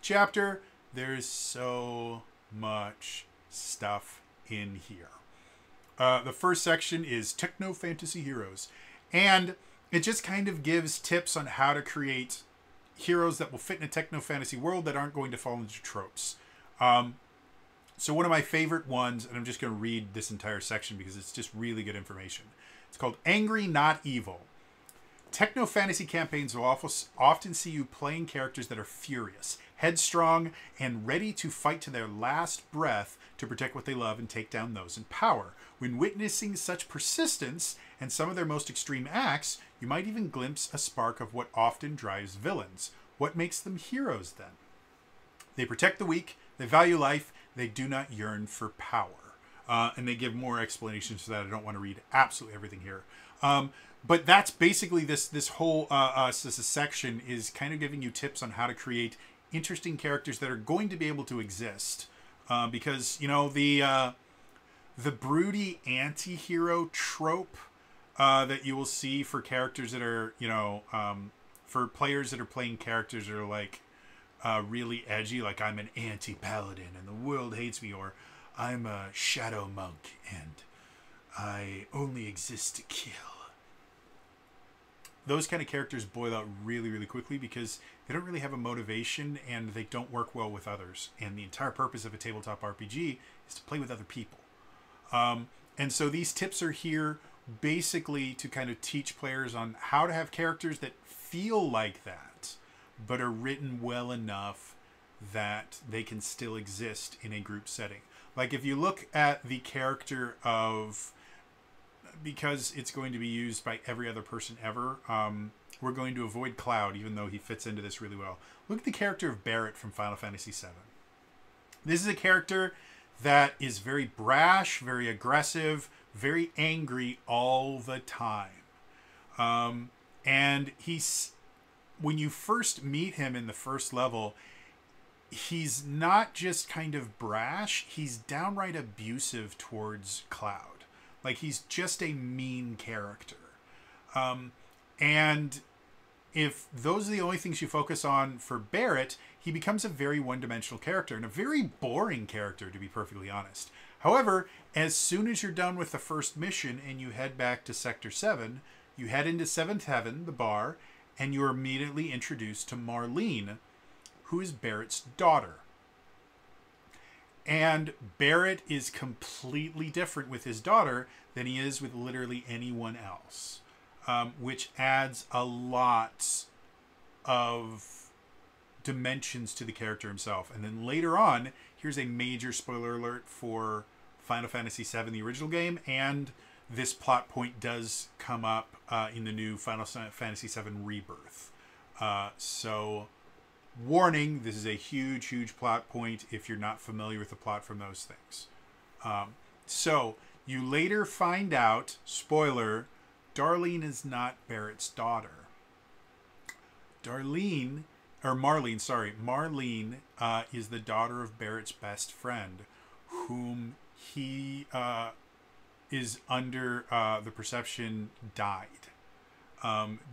A: chapter. There's so much stuff in here. The first section is Techno Fantasy Heroes, and it just kind of gives tips on how to create heroes that will fit in a techno fantasy world that aren't going to fall into tropes. So one of my favorite ones, and I'm just going to read this entire section because it's just really good information. It's called Angry Not Evil. Techno fantasy campaigns will often see you playing characters that are furious, headstrong, and ready to fight to their last breath to protect what they love and take down those in power. When witnessing such persistence and some of their most extreme acts, you might even glimpse a spark of what often drives villains. What makes them heroes, then? They protect the weak, they value life, they do not yearn for power. And they give more explanations for that. I don't want to read absolutely everything here. But that's basically this whole this section is kind of giving you tips on how to create interesting characters that are going to be able to exist. Because, you know, the broody anti-hero trope that you will see for characters that are, you know, for players that are playing characters that are like really edgy, like I'm an anti-paladin and the world hates me, or I'm a shadow monk and I only exist to kill. Those kind of characters boil out really, really quickly because they don't really have a motivation and they don't work well with others. And the entire purpose of a tabletop RPG is to play with other people. And so these tips are here basically to kind of teach players on how to have characters that feel like that, but are written well enough that they can still exist in a group setting. Like if you look at the character of, because it's going to be used by every other person ever, we're going to avoid Cloud, even though he fits into this really well. Look at the character of Barrett from Final Fantasy VII. This is a character that is very brash, very aggressive, very angry all the time. And he's, when you first meet him in the first level, he's not just kind of brash, he's downright abusive towards Cloud. Like, he's just a mean character. And if those are the only things you focus on for Barrett, he becomes a very one-dimensional character and a very boring character, to be perfectly honest. However, as soon as you're done with the first mission and you head back to Sector 7, you head into 7th Heaven, the bar, and you're immediately introduced to Marlene, who is Barrett's daughter. And Barrett is completely different with his daughter than he is with literally anyone else, which adds a lot of dimensions to the character himself. And then later on, here's a major spoiler alert for Final Fantasy VII, the original game, and this plot point does come up in the new Final Fantasy VII Rebirth. So, warning, this is a huge, huge plot point if you're not familiar with the plot from those things. So, You later find out, spoiler, Darlene is not Barrett's daughter. Marlene is the daughter of Barrett's best friend, whom he is under the perception died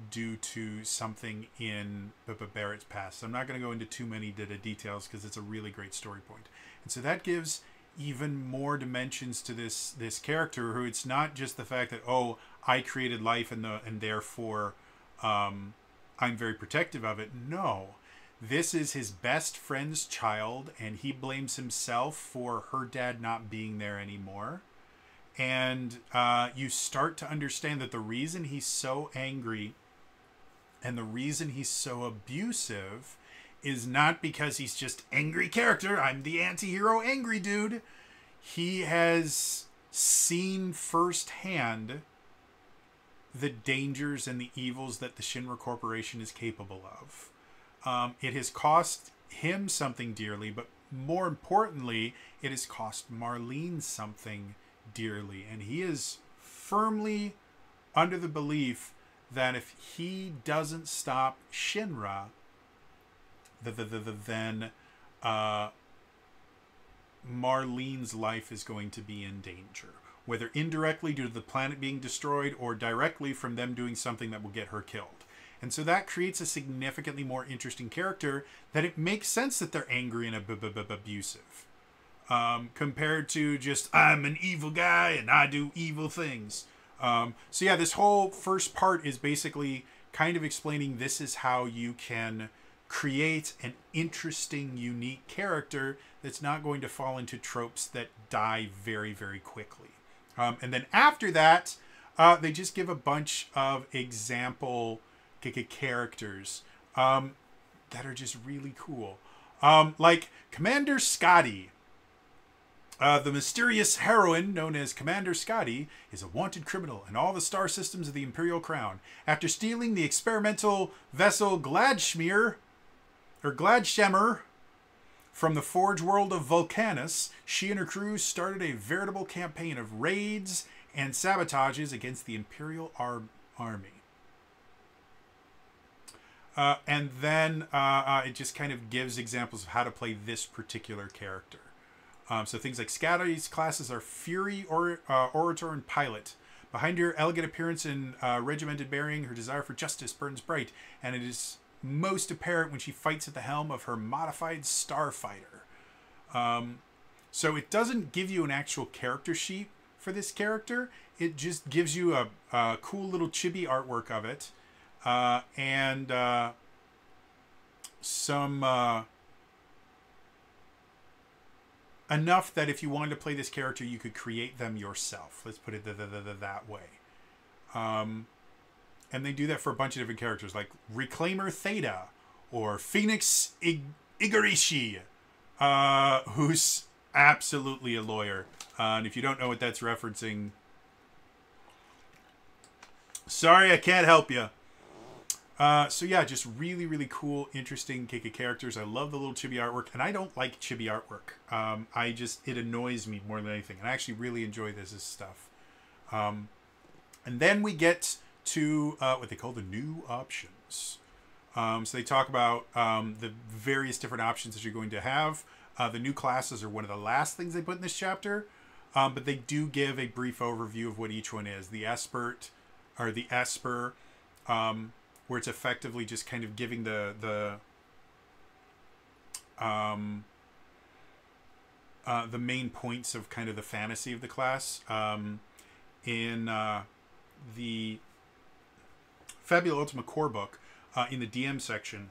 A: due to something in Barrett's past. I'm not going to go into too many details because it's a really great story point. And so that gives even more dimensions to this character, who it's not just the fact that, oh, I created life and therefore I'm very protective of it. No, this is his best friend's child, and he blames himself for her dad not being there anymore. And you start to understand that the reason he's so angry and the reason he's so abusive is not because he's just angry character. I'm the anti-hero angry dude. He has seen firsthand the dangers and the evils that the Shinra Corporation is capable of. It has cost him something dearly, but more importantly, it has cost Marlene something dearly. And he is firmly under the belief that if he doesn't stop Shinra, then Marlene's life is going to be in danger, whether indirectly due to the planet being destroyed or directly from them doing something that will get her killed. And so that creates a significantly more interesting character, that it makes sense that they're angry and abusive, compared to just, I'm an evil guy and I do evil things. So yeah, this whole first part is basically kind of explaining this is how you can create an interesting, unique character that's not going to fall into tropes that die very, very quickly. And then after that, they just give a bunch of example characters that are just really cool. Like Commander Scotty. The mysterious heroine known as Commander Scotty is a wanted criminal in all the star systems of the Imperial Crown. After stealing the experimental vessel Gladshemmer from the forge world of Vulcanus, she and her crew started a veritable campaign of raids and sabotages against the Imperial army. And then it just kind of gives examples of how to play this particular character. So things like Scotty's classes are Fury, Orator, and Pilot. Behind her elegant appearance and regimented bearing, her desire for justice burns bright, and it is most apparent when she fights at the helm of her modified Starfighter. So it doesn't give you an actual character sheet for this character. It just gives you a cool little chibi artwork of it, and some enough that if you wanted to play this character, you could create them yourself. Let's put it that way. And they do that for a bunch of different characters, like Reclaimer Theta or Phoenix Igarashi, who's absolutely a lawyer. And if you don't know what that's referencing, sorry, I can't help you. So yeah, just really, really cool, interesting characters. I love the little chibi artwork, and I don't like chibi artwork. It annoys me more than anything. And I actually really enjoy this stuff. And then we get to what they call the new options. So they talk about the various different options that you're going to have. The new classes are one of the last things they put in this chapter, but they do give a brief overview of what each one is. The Espert, or the Esper, where it's effectively just kind of giving the main points of kind of the fantasy of the class. In the Fabula Ultima core book, in the DM section,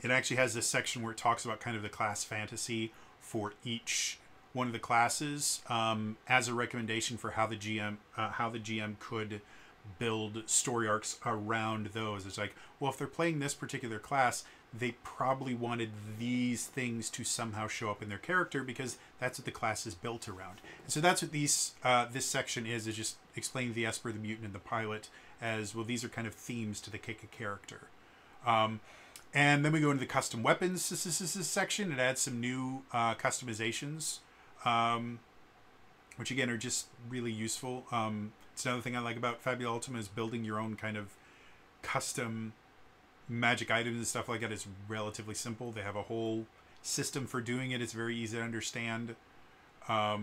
A: it actually has this section where it talks about kind of the class fantasy for each one of the classes, as a recommendation for how the GM could build story arcs around those. It's like, well, if they're playing this particular class, they probably wanted these things to somehow show up in their character because that's what the class is built around. And so that's what this section is just explaining the Esper, the Mutant, and the Pilot as, well, these are kind of themes to the character. And then we go into the custom weapons section. It adds some new customizations which again are just really useful. It's another thing I like about Fabula Ultima is building your own kind of custom magic items and stuff like that. Is relatively simple. They have a whole system for doing it. It's very easy to understand. Yeah,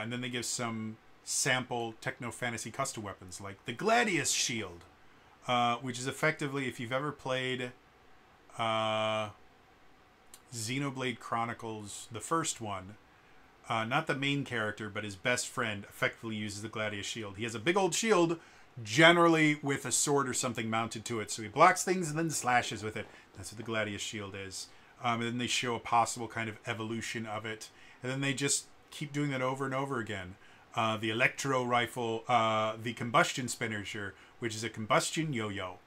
A: and then they give some sample techno fantasy custom weapons like the Gladius Shield, which is effectively, if you've ever played Xenoblade Chronicles, the first one, not the main character, but his best friend effectively uses the Gladius Shield. He has a big old shield, generally with a sword or something mounted to it. So he blocks things and then slashes with it. That's what the Gladius Shield is. And then they show a possible kind of evolution of it. And then they just keep doing that over and over again. The Electro Rifle, the Combustion Spinnaker, which is a combustion yo-yo.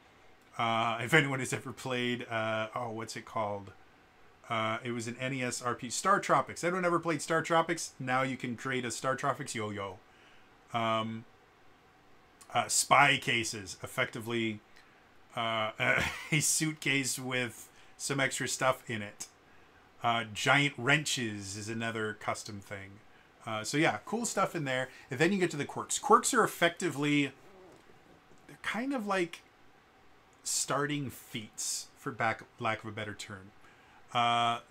A: If anyone has ever played, what's it called? It was an NES RPG, Star Tropics. Anyone ever played Star Tropics? Now you can create a Star Tropics yo-yo. Spy cases, effectively a suitcase with some extra stuff in it. Giant wrenches is another custom thing. So yeah, cool stuff in there. And then you get to the quirks. Quirks are effectively, they're kind of like starting feats, for lack of a better term.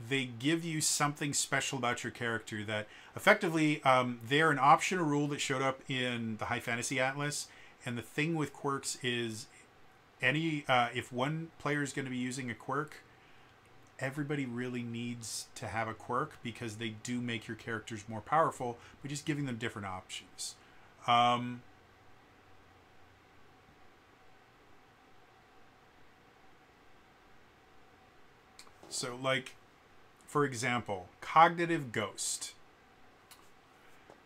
A: They give you something special about your character that effectively, they're an optional rule that showed up in the High Fantasy Atlas. And the thing with quirks is if one player is going to be using a quirk, everybody really needs to have a quirk because they do make your characters more powerful, but just giving them different options. So, like, for example, Cognitive Ghost.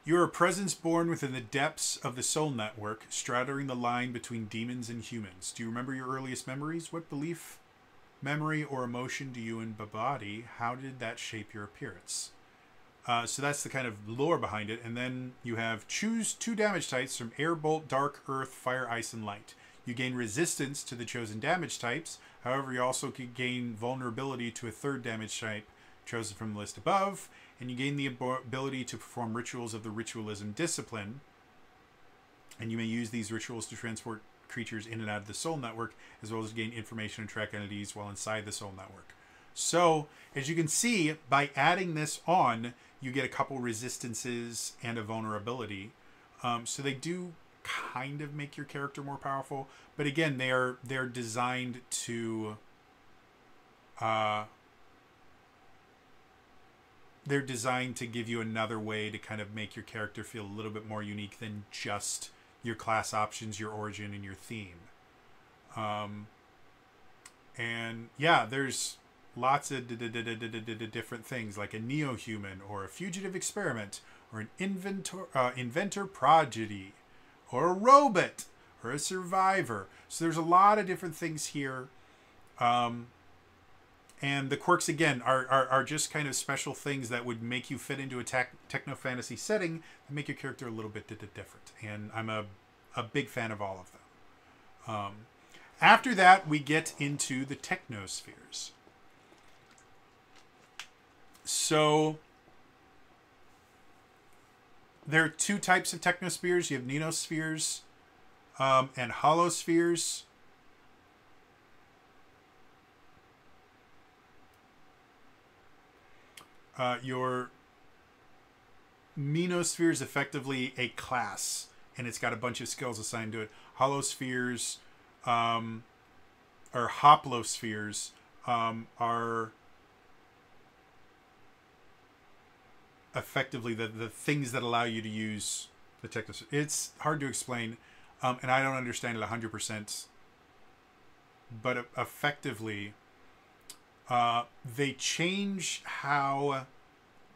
A: You're a presence born within the depths of the soul network, straddling the line between demons and humans. Do you remember your earliest memories? What belief, memory, or emotion do you embody? How did that shape your appearance? So that's the kind of lore behind it. And then you have choose 2 damage types from Air, Bolt, Dark, Earth, Fire, Ice, and Light. You gain resistance to the chosen damage types. However, you also could gain vulnerability to a 3rd damage type chosen from the list above. And you gain the ability to perform rituals of the ritualism discipline. And you may use these rituals to transport creatures in and out of the soul network, as well as gain information and track entities while inside the soul network. So, as you can see, by adding this on, you get a couple resistances and a vulnerability. So they do kind of make your character more powerful. But again, they're designed to... they're designed to give you another way to kind of make your character feel a little bit more unique than just your class options, your origin, and your theme. And yeah, there's lots of different things, like a neo-human, or a fugitive experiment, or an inventor prodigy, or a robot, or a survivor. So there's a lot of different things here. And the quirks, again, are just kind of special things that would make you fit into a techno fantasy setting and make your character a little bit different. And I'm a big fan of all of them. After that, we get into the technospheres. So there are 2 types of technospheres. You have nenospheres and holospheres. Your Menosphere is effectively a class, and it's got a bunch of skills assigned to it. Holospheres, or Hoplospheres, are effectively the things that allow you to use the technosphere. It's hard to explain, and I don't understand it 100%, but effectively... they change how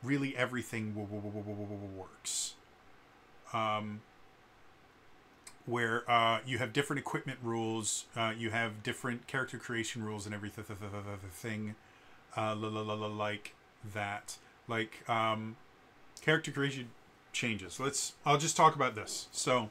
A: really everything works. Where you have different equipment rules, you have different character creation rules and everything like that. Like, character creation changes. I'll just talk about this. So,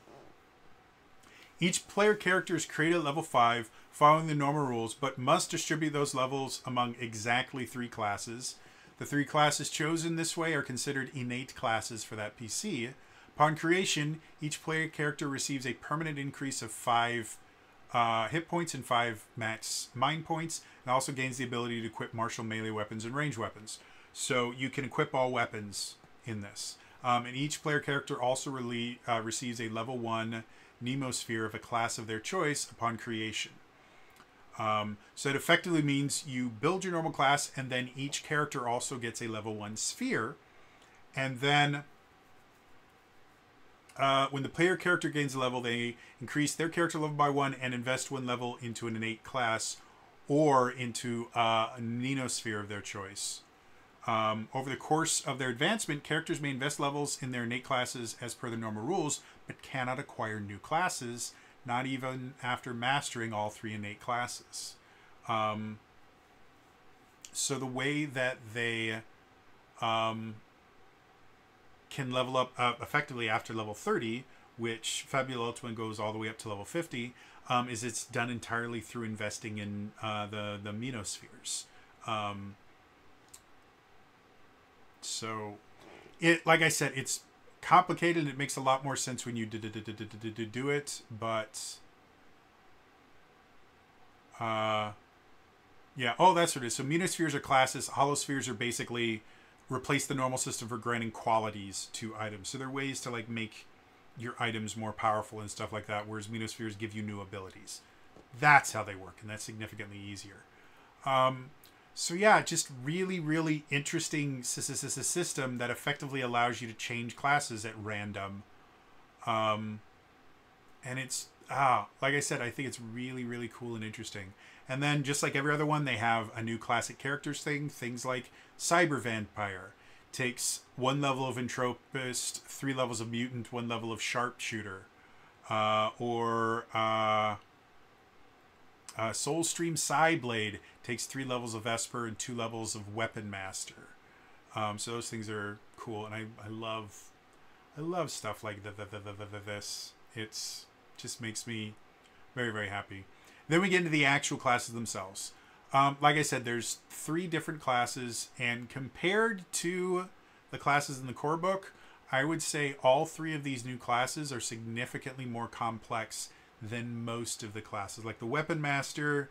A: each player character is created at level 5 following the normal rules, but must distribute those levels among exactly 3 classes. The 3 classes chosen this way are considered innate classes for that PC. Upon creation, each player character receives a permanent increase of 5 hit points and 5 max mind points, and also gains the ability to equip martial melee weapons and range weapons. So you can equip all weapons in this. And each player character also receives a level 1 Nemosphere of a class of their choice upon creation. So it effectively means you build your normal class, and then each character also gets a level 1 sphere. And then when the player character gains a level, they increase their character level by 1 and invest 1 level into an innate class or into a Nemosphere of their choice. Over the course of their advancement, characters may invest levels in their innate classes as per the normal rules, but cannot acquire new classes, not even after mastering all 3 innate classes. So the way that they can level up effectively after level 30, which Fabula Ultima goes all the way up to level 50, is it's done entirely through investing in the Nemospheres. So, like I said, it's complicated and it makes a lot more sense when you do it, but yeah, oh, that's what it is. So Nemospheres are classes. Holospheres are basically replace the normal system for granting qualities to items. So they're ways to like make your items more powerful and stuff like that, whereas Nemospheres give you new abilities. That's how they work, and that's significantly easier. So yeah, just really, really interesting system that effectively allows you to change classes at random. And it's, like I said, I think it's really, really cool and interesting. And then just like every other one, they have a new classic characters thing. Things like Cyber Vampire takes 1 level of Entropist, 3 levels of Mutant, 1 level of Sharpshooter. Soulstream Psyblade takes 3 levels of Esper and 2 levels of Weapon Master. So those things are cool, and I love stuff like this. It's just makes me very, very happy. Then we get into the actual classes themselves. Like I said, there's 3 different classes, and compared to the classes in the core book, I would say all 3 of these new classes are significantly more complex than most of the classes. Like the Weapon Master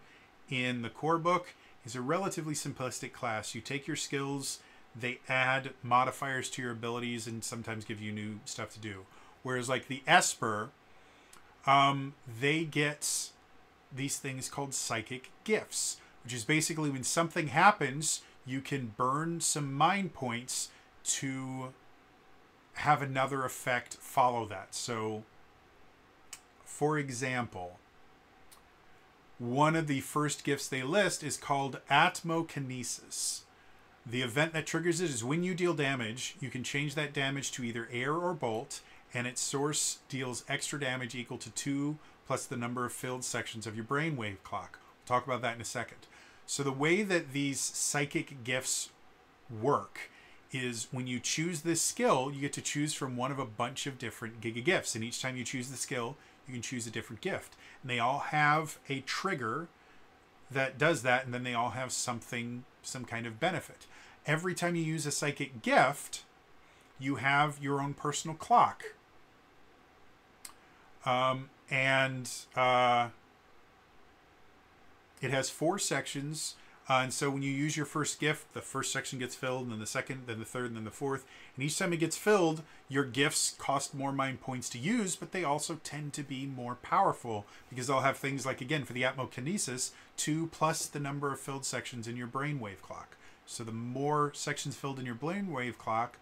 A: in the core book is a relatively simplistic class. You take your skills, they add modifiers to your abilities, and sometimes give you new stuff to do. Whereas like the Esper, they get these things called psychic gifts, which is basically when something happens, you can burn some mind points to have another effect follow that. So, for example, one of the first gifts they list is called Antagonists. The event that triggers it is when you deal damage, you can change that damage to either air or bolt, and its source deals extra damage equal to 2 plus the number of filled sections of your brainwave clock. We'll talk about that in a second. So the way that these psychic gifts work is when you choose this skill, you get to choose from one of a bunch of different gifts. And each time you choose the skill, you can choose a different gift. And they all have a trigger that does that, and then they all have some kind of benefit. Every time you use a psychic gift, you have your own personal clock. It has 4 sections, and so when you use your first gift, the first section gets filled, and then the second, then the third, and then the fourth. And each time it gets filled, your gifts cost more mind points to use, but they also tend to be more powerful because they'll have things like, again, for the Antagonists, 2 plus the number of filled sections in your brainwave clock. So the more sections filled in your brainwave clock,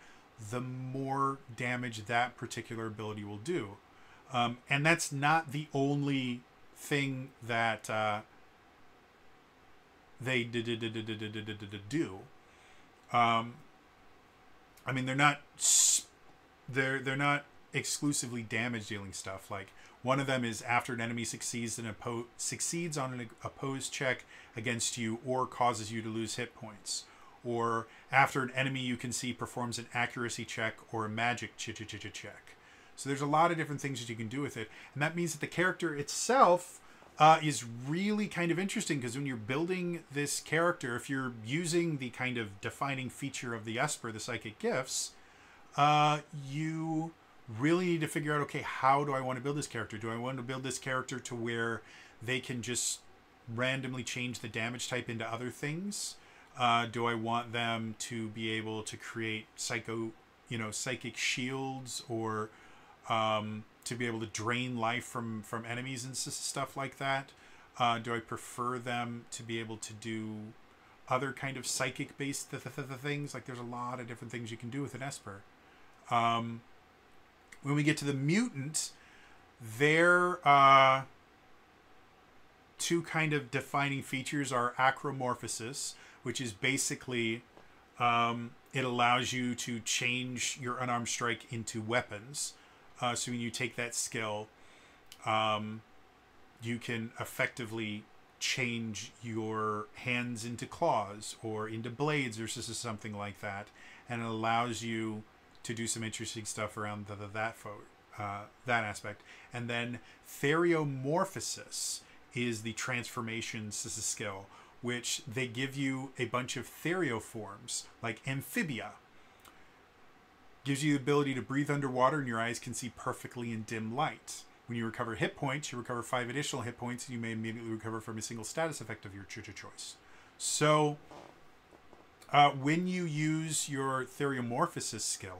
A: the more damage that particular ability will do. And that's not the only thing that they do. I mean, they're not exclusively damage dealing stuff. Like one of them is after an enemy succeeds on an opposed check against you or causes you to lose hit points, or after an enemy you can see performs an accuracy check or a magic check. So there's a lot of different things that you can do with it, and that means that the character itself is really kind of interesting, because when you're building this character, if you're using the kind of defining feature of the Esper, the psychic gifts, you really need to figure out, okay, how do I want to build this character? Do I want to build this character to where they can just randomly change the damage type into other things? Do I want them to be able to create psychic shields, or to be able to drain life from enemies and stuff like that? Do I prefer them to be able to do other kind of psychic based things? Like, there's a lot of different things you can do with an Esper. When we get to the mutant, their two kind of defining features are acromorphosis, which is basically it allows you to change your unarmed strike into weapons. So when you take that skill, you can effectively change your hands into claws or into blades or something like that, and it allows you to do some interesting stuff around that aspect. And then theriomorphosis is the transformation skill, which they give you a bunch of therioforms, like amphibia. Gives you the ability to breathe underwater, and your eyes can see perfectly in dim light. When you recover hit points, you recover 5 additional hit points, and you may immediately recover from a single status effect of your choice. So when you use your theriomorphosis skill,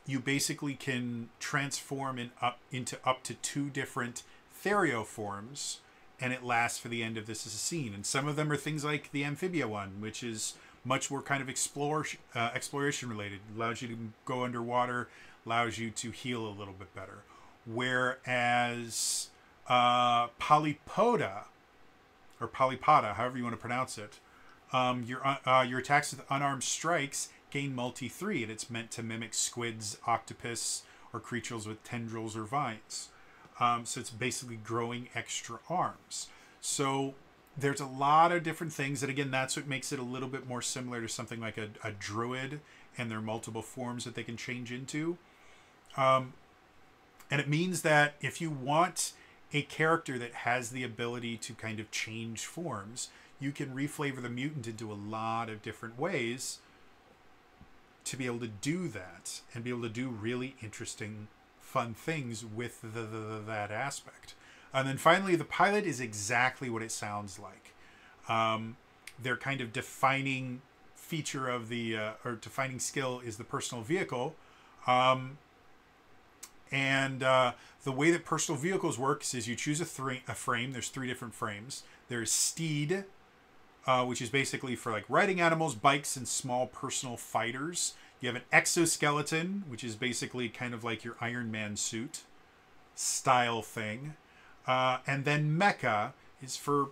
A: you basically can transform into up to 2 different therioforms, and it lasts for the end of this scene. And some of them are things like the amphibia one, which is much more kind of exploration related. Allows you to go underwater, allows you to heal a little bit better. Whereas Polypoda, or Polypoda, however you want to pronounce it, your attacks with unarmed strikes gain multi-3, and it's meant to mimic squids, octopus, or creatures with tendrils or vines. So it's basically growing extra arms. So there's a lot of different things, and again, that's what makes it a little bit more similar to something like a druid and their multiple forms that they can change into. And it means that if you want a character that has the ability to kind of change forms, you can reflavor the mutant into a lot of different ways to be able to do that and be able to do really interesting, fun things with that aspect. And then finally, the pilot is exactly what it sounds like. Their kind of defining feature of or defining skill is the personal vehicle. And the way that personal vehicles works is you choose a frame. There's 3 different frames. There's Steed, which is basically for like riding animals, bikes, and small personal fighters. You have an exoskeleton, which is basically kind of like your Iron Man suit style thing. And then Mecha is for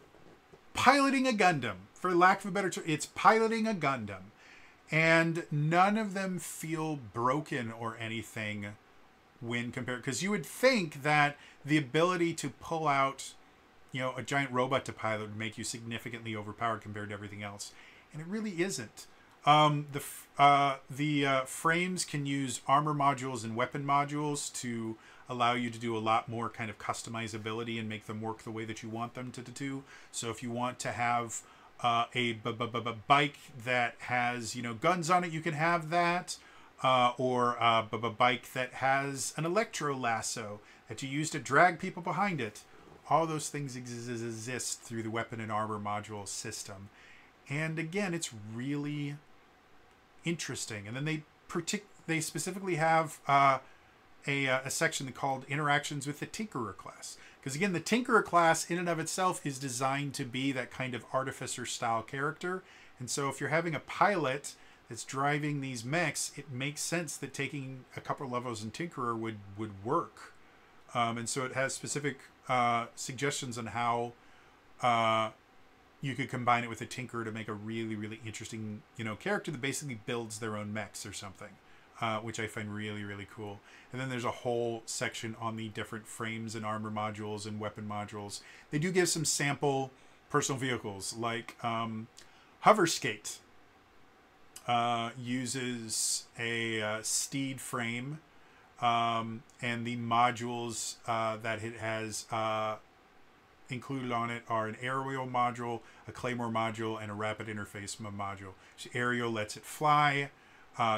A: piloting a Gundam. For lack of a better term, it's piloting a Gundam. And none of them feel broken or anything when compared. Because you would think that the ability to pull out, a giant robot to pilot would make you significantly overpowered compared to everything else. And it really isn't. The frames can use armor modules and weapon modules to allow you to do a lot more kind of customizability and make them work the way that you want them to do. So if you want to have a bike that has guns on it, you can have that, or a bike that has an electro lasso that you use to drag people behind it. All those things exist through the weapon and armor module system, and again, it's really interesting. And then they specifically have a section called Interactions with the Tinkerer class. Because again, the Tinkerer class in and of itself is designed to be that kind of artificer style character. And so if you're having a pilot that's driving these mechs, it makes sense that taking a couple levels in Tinkerer would work. And so it has specific suggestions on how you could combine it with a Tinkerer to make a really, really interesting, character that basically builds their own mechs or something. Which I find really, really cool. And then there's a whole section on the different frames and armor modules and weapon modules. They do give some sample personal vehicles, like Hoverskate uses a Steed frame And the modules that it has included on it are an aerial module, a claymore module, and a rapid interface module. So aerial lets it fly.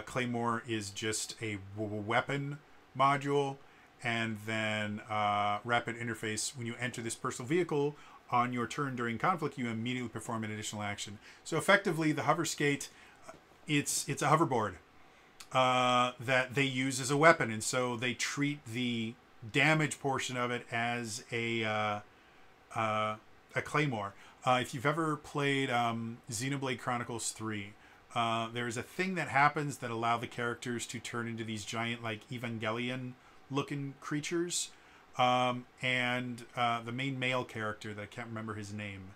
A: Claymore is just a weapon module. And then rapid interface, when you enter this personal vehicle on your turn during conflict, you immediately perform an additional action. So effectively, the hover skate, it's a hoverboard that they use as a weapon. And so they treat the damage portion of it as a claymore. If you've ever played Xenoblade Chronicles 3, there's a thing that happens that allow the characters to turn into these giant, like, Evangelion looking creatures. And the main male character that I can't remember his name,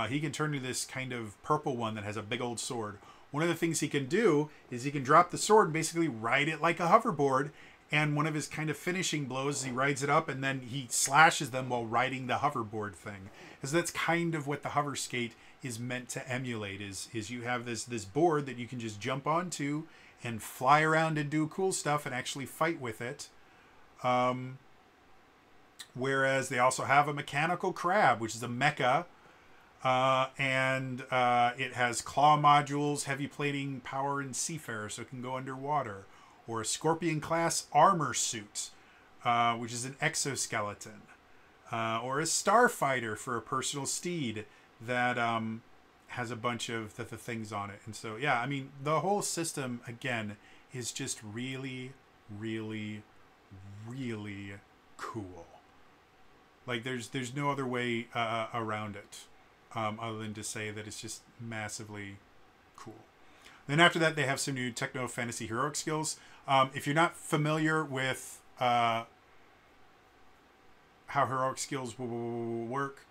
A: he can turn into this kind of purple one that has a big old sword. One of the things he can do is he can drop the sword and basically ride it like a hoverboard. And one of his kind of finishing blows is he rides it up and then he slashes them while riding the hoverboard thing. Because that's kind of what the hover skate is meant to emulate, is you have this board that you can just jump onto and fly around and do cool stuff and actually fight with it. Whereas they also have a mechanical crab, which is a mecha. And it has claw modules, heavy plating, power, and seafarer, so it can go underwater. Or a Scorpion class armor suit, which is an exoskeleton. Or a starfighter for a personal steed that has a bunch of the things on it. And so, yeah, I mean, the whole system, again, is just really, really, really cool. Like, there's no other way around it. Other than to say that it's just massively cool. Then after that, they have some new Techno Fantasy Heroic skills. If you're not familiar with how heroic skills will work,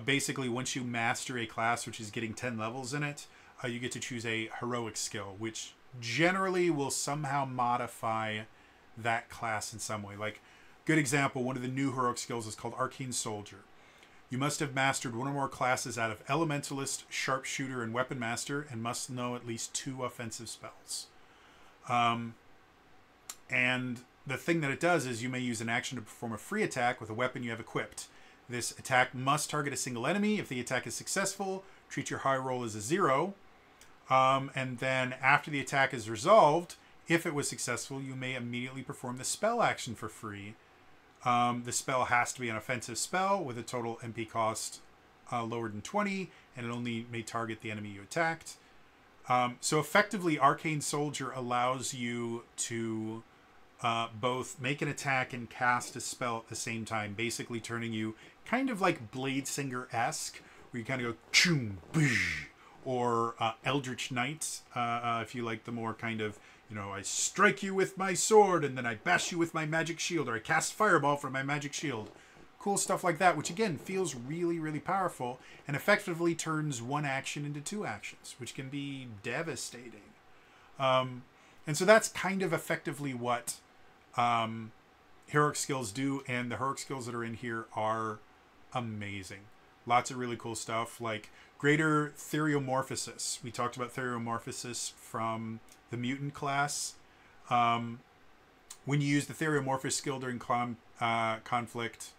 A: basically once you master a class, which is getting 10 levels in it, you get to choose a heroic skill, which generally will somehow modify that class in some way. Like, good example, one of the new heroic skills is called Arcane Soldier. You must have mastered one or more classes out of Elementalist, Sharpshooter, and Weapon Master, and must know at least 2 offensive spells. And the thing that it does is you may use an action to perform a free attack with a weapon you have equipped. This attack must target a single enemy. If the attack is successful, treat your high roll as a 0. And then after the attack is resolved, if it was successful, you may immediately perform the spell action for free. The spell has to be an offensive spell with a total MP cost lower than 20, and it only may target the enemy you attacked. So effectively, Arcane Soldier allows you to both make an attack and cast a spell at the same time, basically turning you kind of like Blade Singer-esque, where you kind of go choom, boosh, or Eldritch Knight, if you like the more kind of, you know, I strike you with my sword and then I bash you with my magic shield, or I cast fireball from my magic shield. Cool stuff like that, which again feels really, really powerful and effectively turns one action into 2 actions, which can be devastating. And so that's kind of effectively what heroic skills do, and the heroic skills that are in here are amazing. Lots of really cool stuff, like greater theriomorphosis. We talked about theriomorphosis from the mutant class. When you use the theriomorphosis skill during conflict,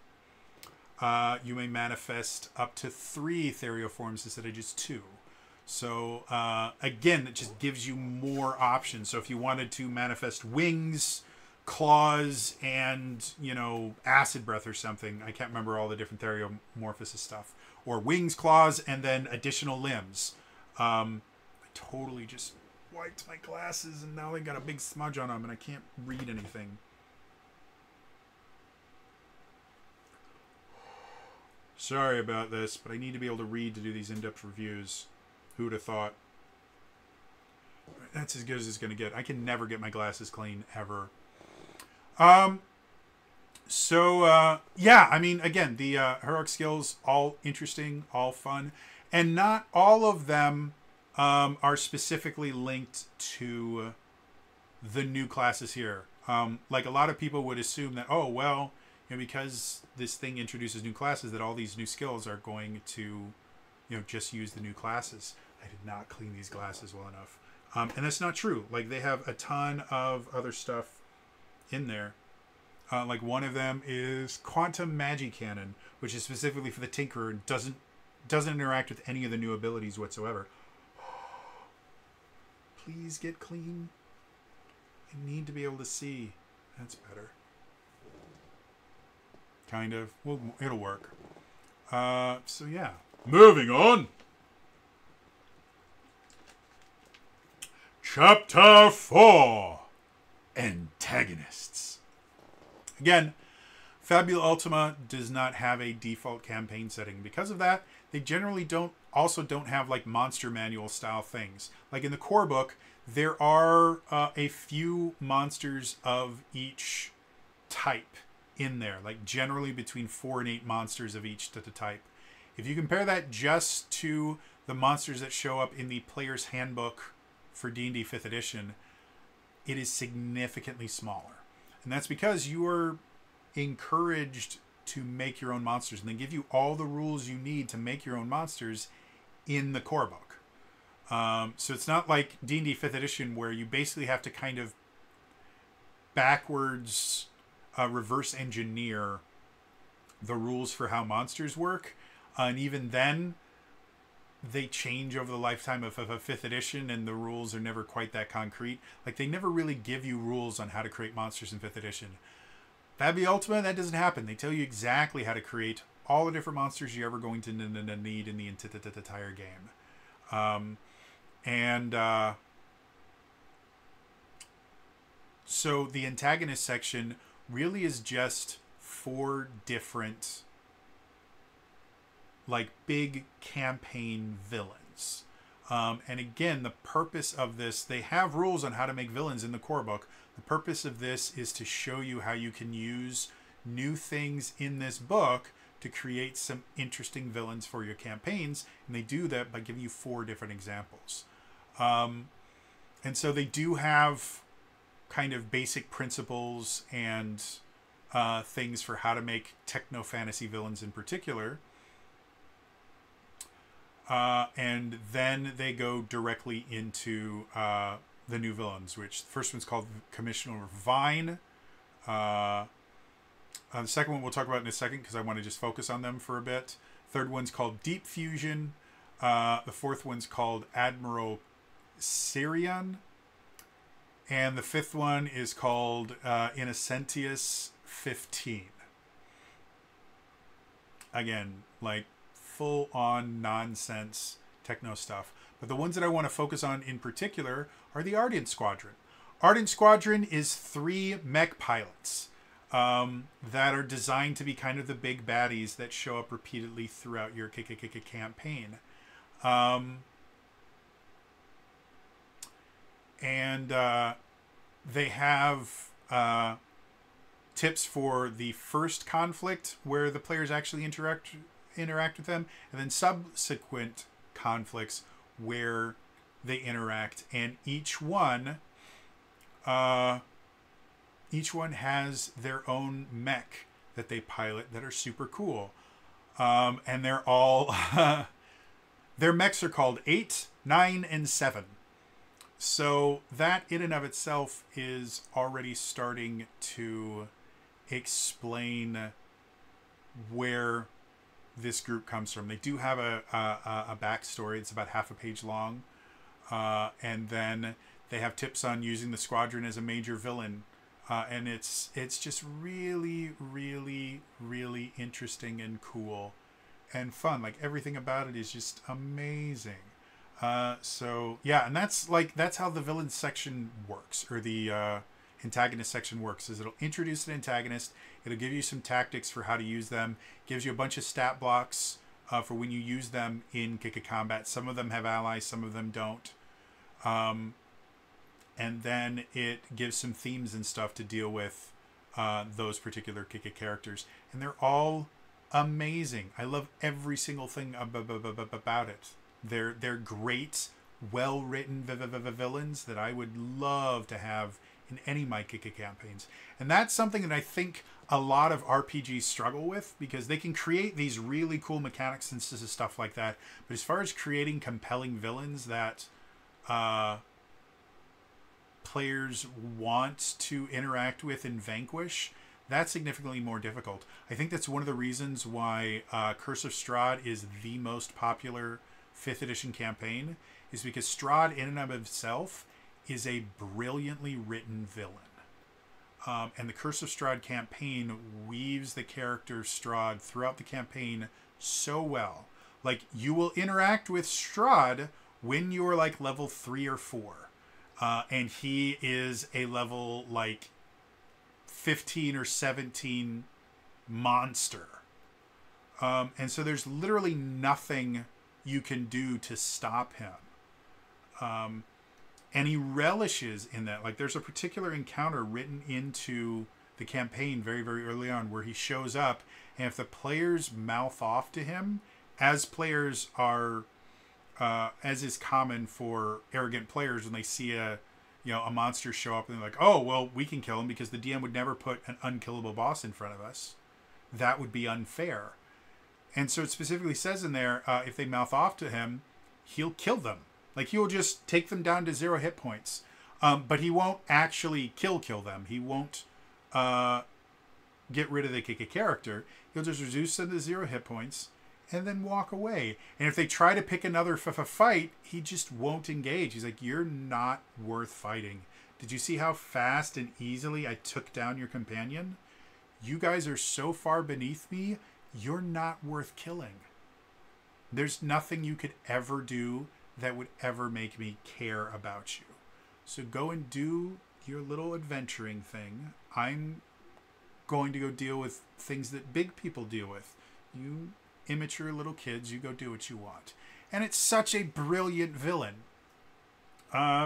A: you may manifest up to 3 therioforms instead of just 2. So again, it just gives you more options. So if you wanted to manifest wings, claws, and, you know, acid breath or something, I can't remember all the different theriomorphosis stuff, or wings, claws, and then additional limbs. I totally just wiped my glasses and now they got a big smudge on them and I can't read anything. Sorry about this, but I need to be able to read to do these in-depth reviews. Who would have thought? That's as good as it's going to get. I can never get my glasses clean, ever. Yeah, I mean, again, the heroic skills, all interesting, all fun. And not all of them are specifically linked to the new classes here. Like a lot of people would assume that, oh, well, you know, because this thing introduces new classes, that all these new skills are going to, you know, just use the new classes. I did not clean these glasses well enough. And that's not true. Like, they have a ton of other stuff in there. Like one of them is Quantum Magi Cannon, which is specifically for the Tinkerer and doesn't interact with any of the new abilities whatsoever. Please get clean. I need to be able to see. That's better. Kind of. Well, it'll work. So yeah. Moving on. Chapter 4. Antagonists. Again, Fabula Ultima does not have a default campaign setting. Because of that, they generally don't have like monster manual style things. Like in the core book, there are a few monsters of each type in there, like generally between 4 and 8 monsters of each type. If you compare that just to the monsters that show up in the player's handbook for D&D 5th edition, it is significantly smaller. And that's because you are encouraged to make your own monsters, and they give you all the rules you need to make your own monsters in the core book. So it's not like D&D 5th edition where you basically have to kind of backwards reverse engineer the rules for how monsters work. And even then, they change over the lifetime of a 5th edition, and the rules are never quite that concrete. Like, they never really give you rules on how to create monsters in 5th edition. Fabula Ultima, that doesn't happen. They tell you exactly how to create all the different monsters you're ever going to need in the entire game. So the antagonist section really is just 4 different, like, big campaign villains. And again, the purpose of this, they have rules on how to make villains in the core book. The purpose of this is to show you how you can use new things in this book to create some interesting villains for your campaigns. And they do that by giving you 4 different examples. And so they do have kind of basic principles and things for how to make techno fantasy villains in particular. And then they go directly into the new villains, which the first one's called Commissioner Vine. The second one we'll talk about in a second because I want to just focus on them for a bit. Third one's called Deep Fusion. The fourth one's called Admiral Sirion. And the fifth one is called Innocentius 15. Again, like full-on nonsense techno stuff. But the ones that I want to focus on in particular are the Ardent Squadron. Ardent Squadron is 3 mech pilots that are designed to be kind of the big baddies that show up repeatedly throughout your campaign. They have tips for the first conflict where the players actually interact with them, and then subsequent conflicts where they interact, and each one has their own mech that they pilot that are super cool, and they're all their mechs are called 8, 9, and 7. So that in and of itself is already starting to explain where this group comes from. They do have a backstory. It's about half a page long. And then they have tips on using the squadron as a major villain. And it's just really, really, really interesting and cool and fun. Like, everything about it is just amazing. So yeah, and that's how the villain section works, or the antagonist section works, is it'll introduce an antagonist, it'll give you some tactics for how to use them, gives you a bunch of stat blocks for when you use them in combat. Some of them have allies, some of them don't. And then it gives some themes and stuff to deal with those particular characters. And they're all amazing. I love every single thing about it. They're great, well-written villains that I would love to have in any of my campaigns. And that's something that I think a lot of RPGs struggle with, because they can create these really cool mechanics and stuff like that. But as far as creating compelling villains that players want to interact with and vanquish, that's significantly more difficult. I think that's one of the reasons why Curse of Strahd is the most popular 5th edition campaign, is because Strahd in and of itself is a brilliantly written villain. And the Curse of Strahd campaign weaves the character Strahd throughout the campaign so well. Like, you will interact with Strahd when you're like level 3 or 4. And he is a level like 15 or 17 monster. And so there's literally nothing you can do to stop him. And he relishes in that. Like, there's a particular encounter written into the campaign very, very early on where he shows up, and if the players mouth off to him, as players are, as is common for arrogant players when they see a monster show up and they're like, oh, well, we can kill him because the DM would never put an unkillable boss in front of us. That would be unfair. And so it specifically says in there, if they mouth off to him, he'll kill them. Like, he will just take them down to 0 hit points. But he won't actually kill them. He won't get rid of the character. He'll just reduce them to 0 hit points and then walk away. And if they try to pick another fight, he just won't engage. He's like, you're not worth fighting. Did you see how fast and easily I took down your companion? You guys are so far beneath me, you're not worth killing. There's nothing you could ever do that would ever make me care about you. So go and do your little adventuring thing. I'm going to go deal with things that big people deal with. You immature little kids, you go do what you want. And it's such a brilliant villain.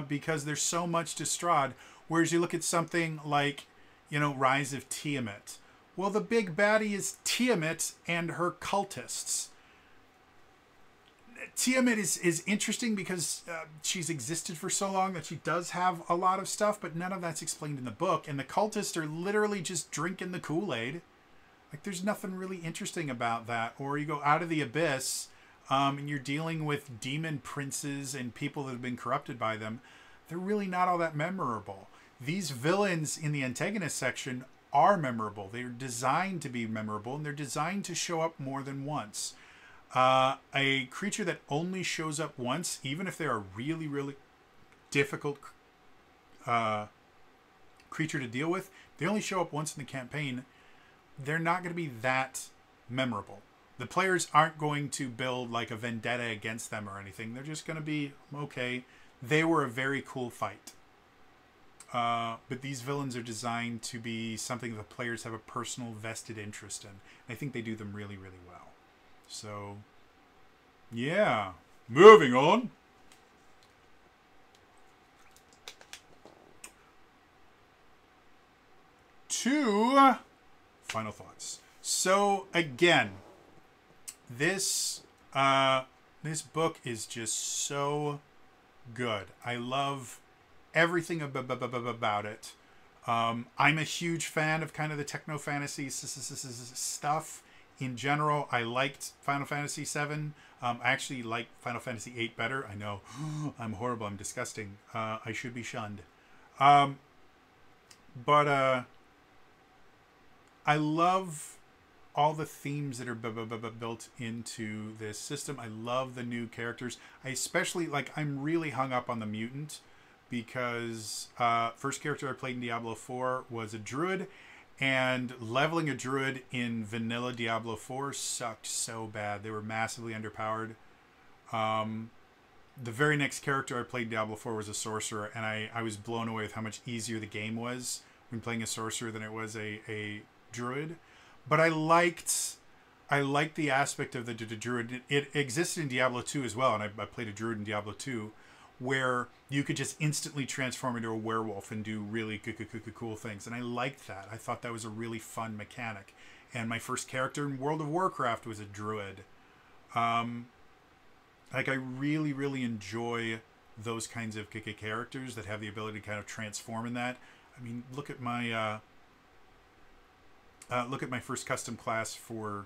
A: Because there's so much to Strahd. Whereas you look at something like, Rise of Tiamat. Well, the big baddie is Tiamat and her cultists. Tiamat is interesting because she's existed for so long that she does have a lot of stuff, but none of that's explained in the book. And the cultists are literally just drinking the Kool-Aid. Like, there's nothing really interesting about that. Or you go out of the abyss, and you're dealing with demon princes and people that have been corrupted by them. They're really not all that memorable. These villains in the antagonist section are memorable. They're designed to be memorable, and they're designed to show up more than once. A creature that only shows up once, even if they're a really, really difficult creature to deal with, they only show up once in the campaign, they're not going to be that memorable. The players aren't going to build like a vendetta against them or anything. They're just going to be, okay, they were a very cool fight. But these villains are designed to be something the players have a personal vested interest in. And I think they do them really, really well. So, yeah. Moving on. To final thoughts. So, again, this book is just so good. I love everything about it. I'm a huge fan of kind of the techno fantasy stuff in general. I liked Final Fantasy VII. I actually like Final Fantasy VIII better. I know I'm horrible. I'm disgusting. I should be shunned. But I love all the themes that are built into this system. I love the new characters. I especially I'm really hung up on the mutant because first character I played in Diablo 4 was a druid, and leveling a druid in vanilla Diablo 4 sucked so bad. They were massively underpowered. The very next character I played in Diablo 4 was a sorcerer, and I was blown away with how much easier the game was when playing a sorcerer than it was a druid. But I liked the aspect of the druid. It existed in Diablo 2 as well, and I played a druid in Diablo 2, where you could just instantly transform into a werewolf and do really cool things. And I liked that. I thought that was a really fun mechanic. And my first character in World of Warcraft was a druid. I really, really enjoy those kinds of characters that have the ability to kind of transform in that. I mean, look at my first custom class for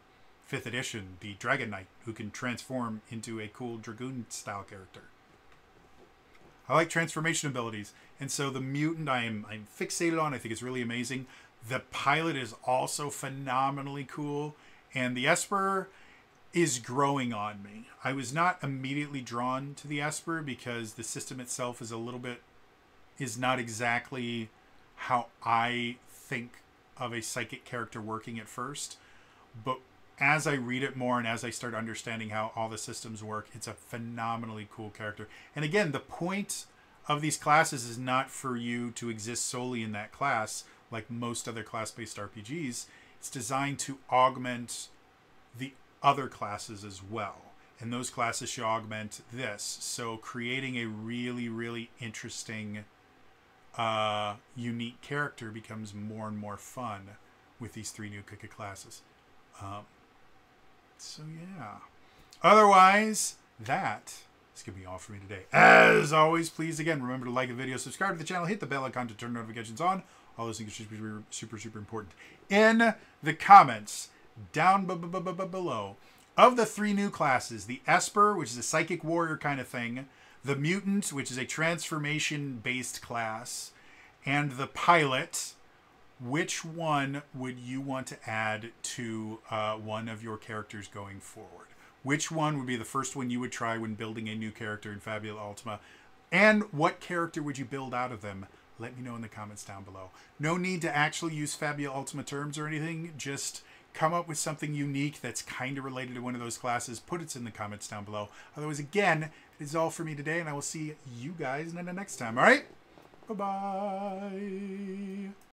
A: 5th edition, the Dragon Knight, who can transform into a cool Dragoon-style character. I like transformation abilities, and so the mutant I'm fixated on. I think it's really amazing. The pilot is also phenomenally cool. And the Esper is growing on me. I was not immediately drawn to the Esper because the system itself is not exactly how I think of a psychic character working at first. But as I read it more and as I start understanding how all the systems work, it's a phenomenally cool character. And again, the point of these classes is not for you to exist solely in that class like most other class-based RPGs. It's designed to augment the other classes as well. And those classes should augment this. So creating a really, really interesting, unique character becomes more and more fun with these 3 new Kika classes. So yeah. Otherwise, that is going to be all for me today. As always, please, again, remember to like the video, subscribe to the channel, hit the bell icon to turn notifications on. All those things are super, super important. In the comments down below, of the 3 new classes, the Esper, which is a psychic warrior kind of thing, the Mutant, which is a transformation-based class, and the Pilot, which one would you want to add to one of your characters going forward? Which one would be the first one you would try when building a new character in Fabula Ultima? And what character would you build out of them? Let me know in the comments down below. No need to actually use Fabula Ultima terms or anything. Just come up with something unique that's kind of related to one of those classes. Put it in the comments down below. Otherwise, again, it is all for me today, and I will see you guys in the next time. All right? Bye-bye.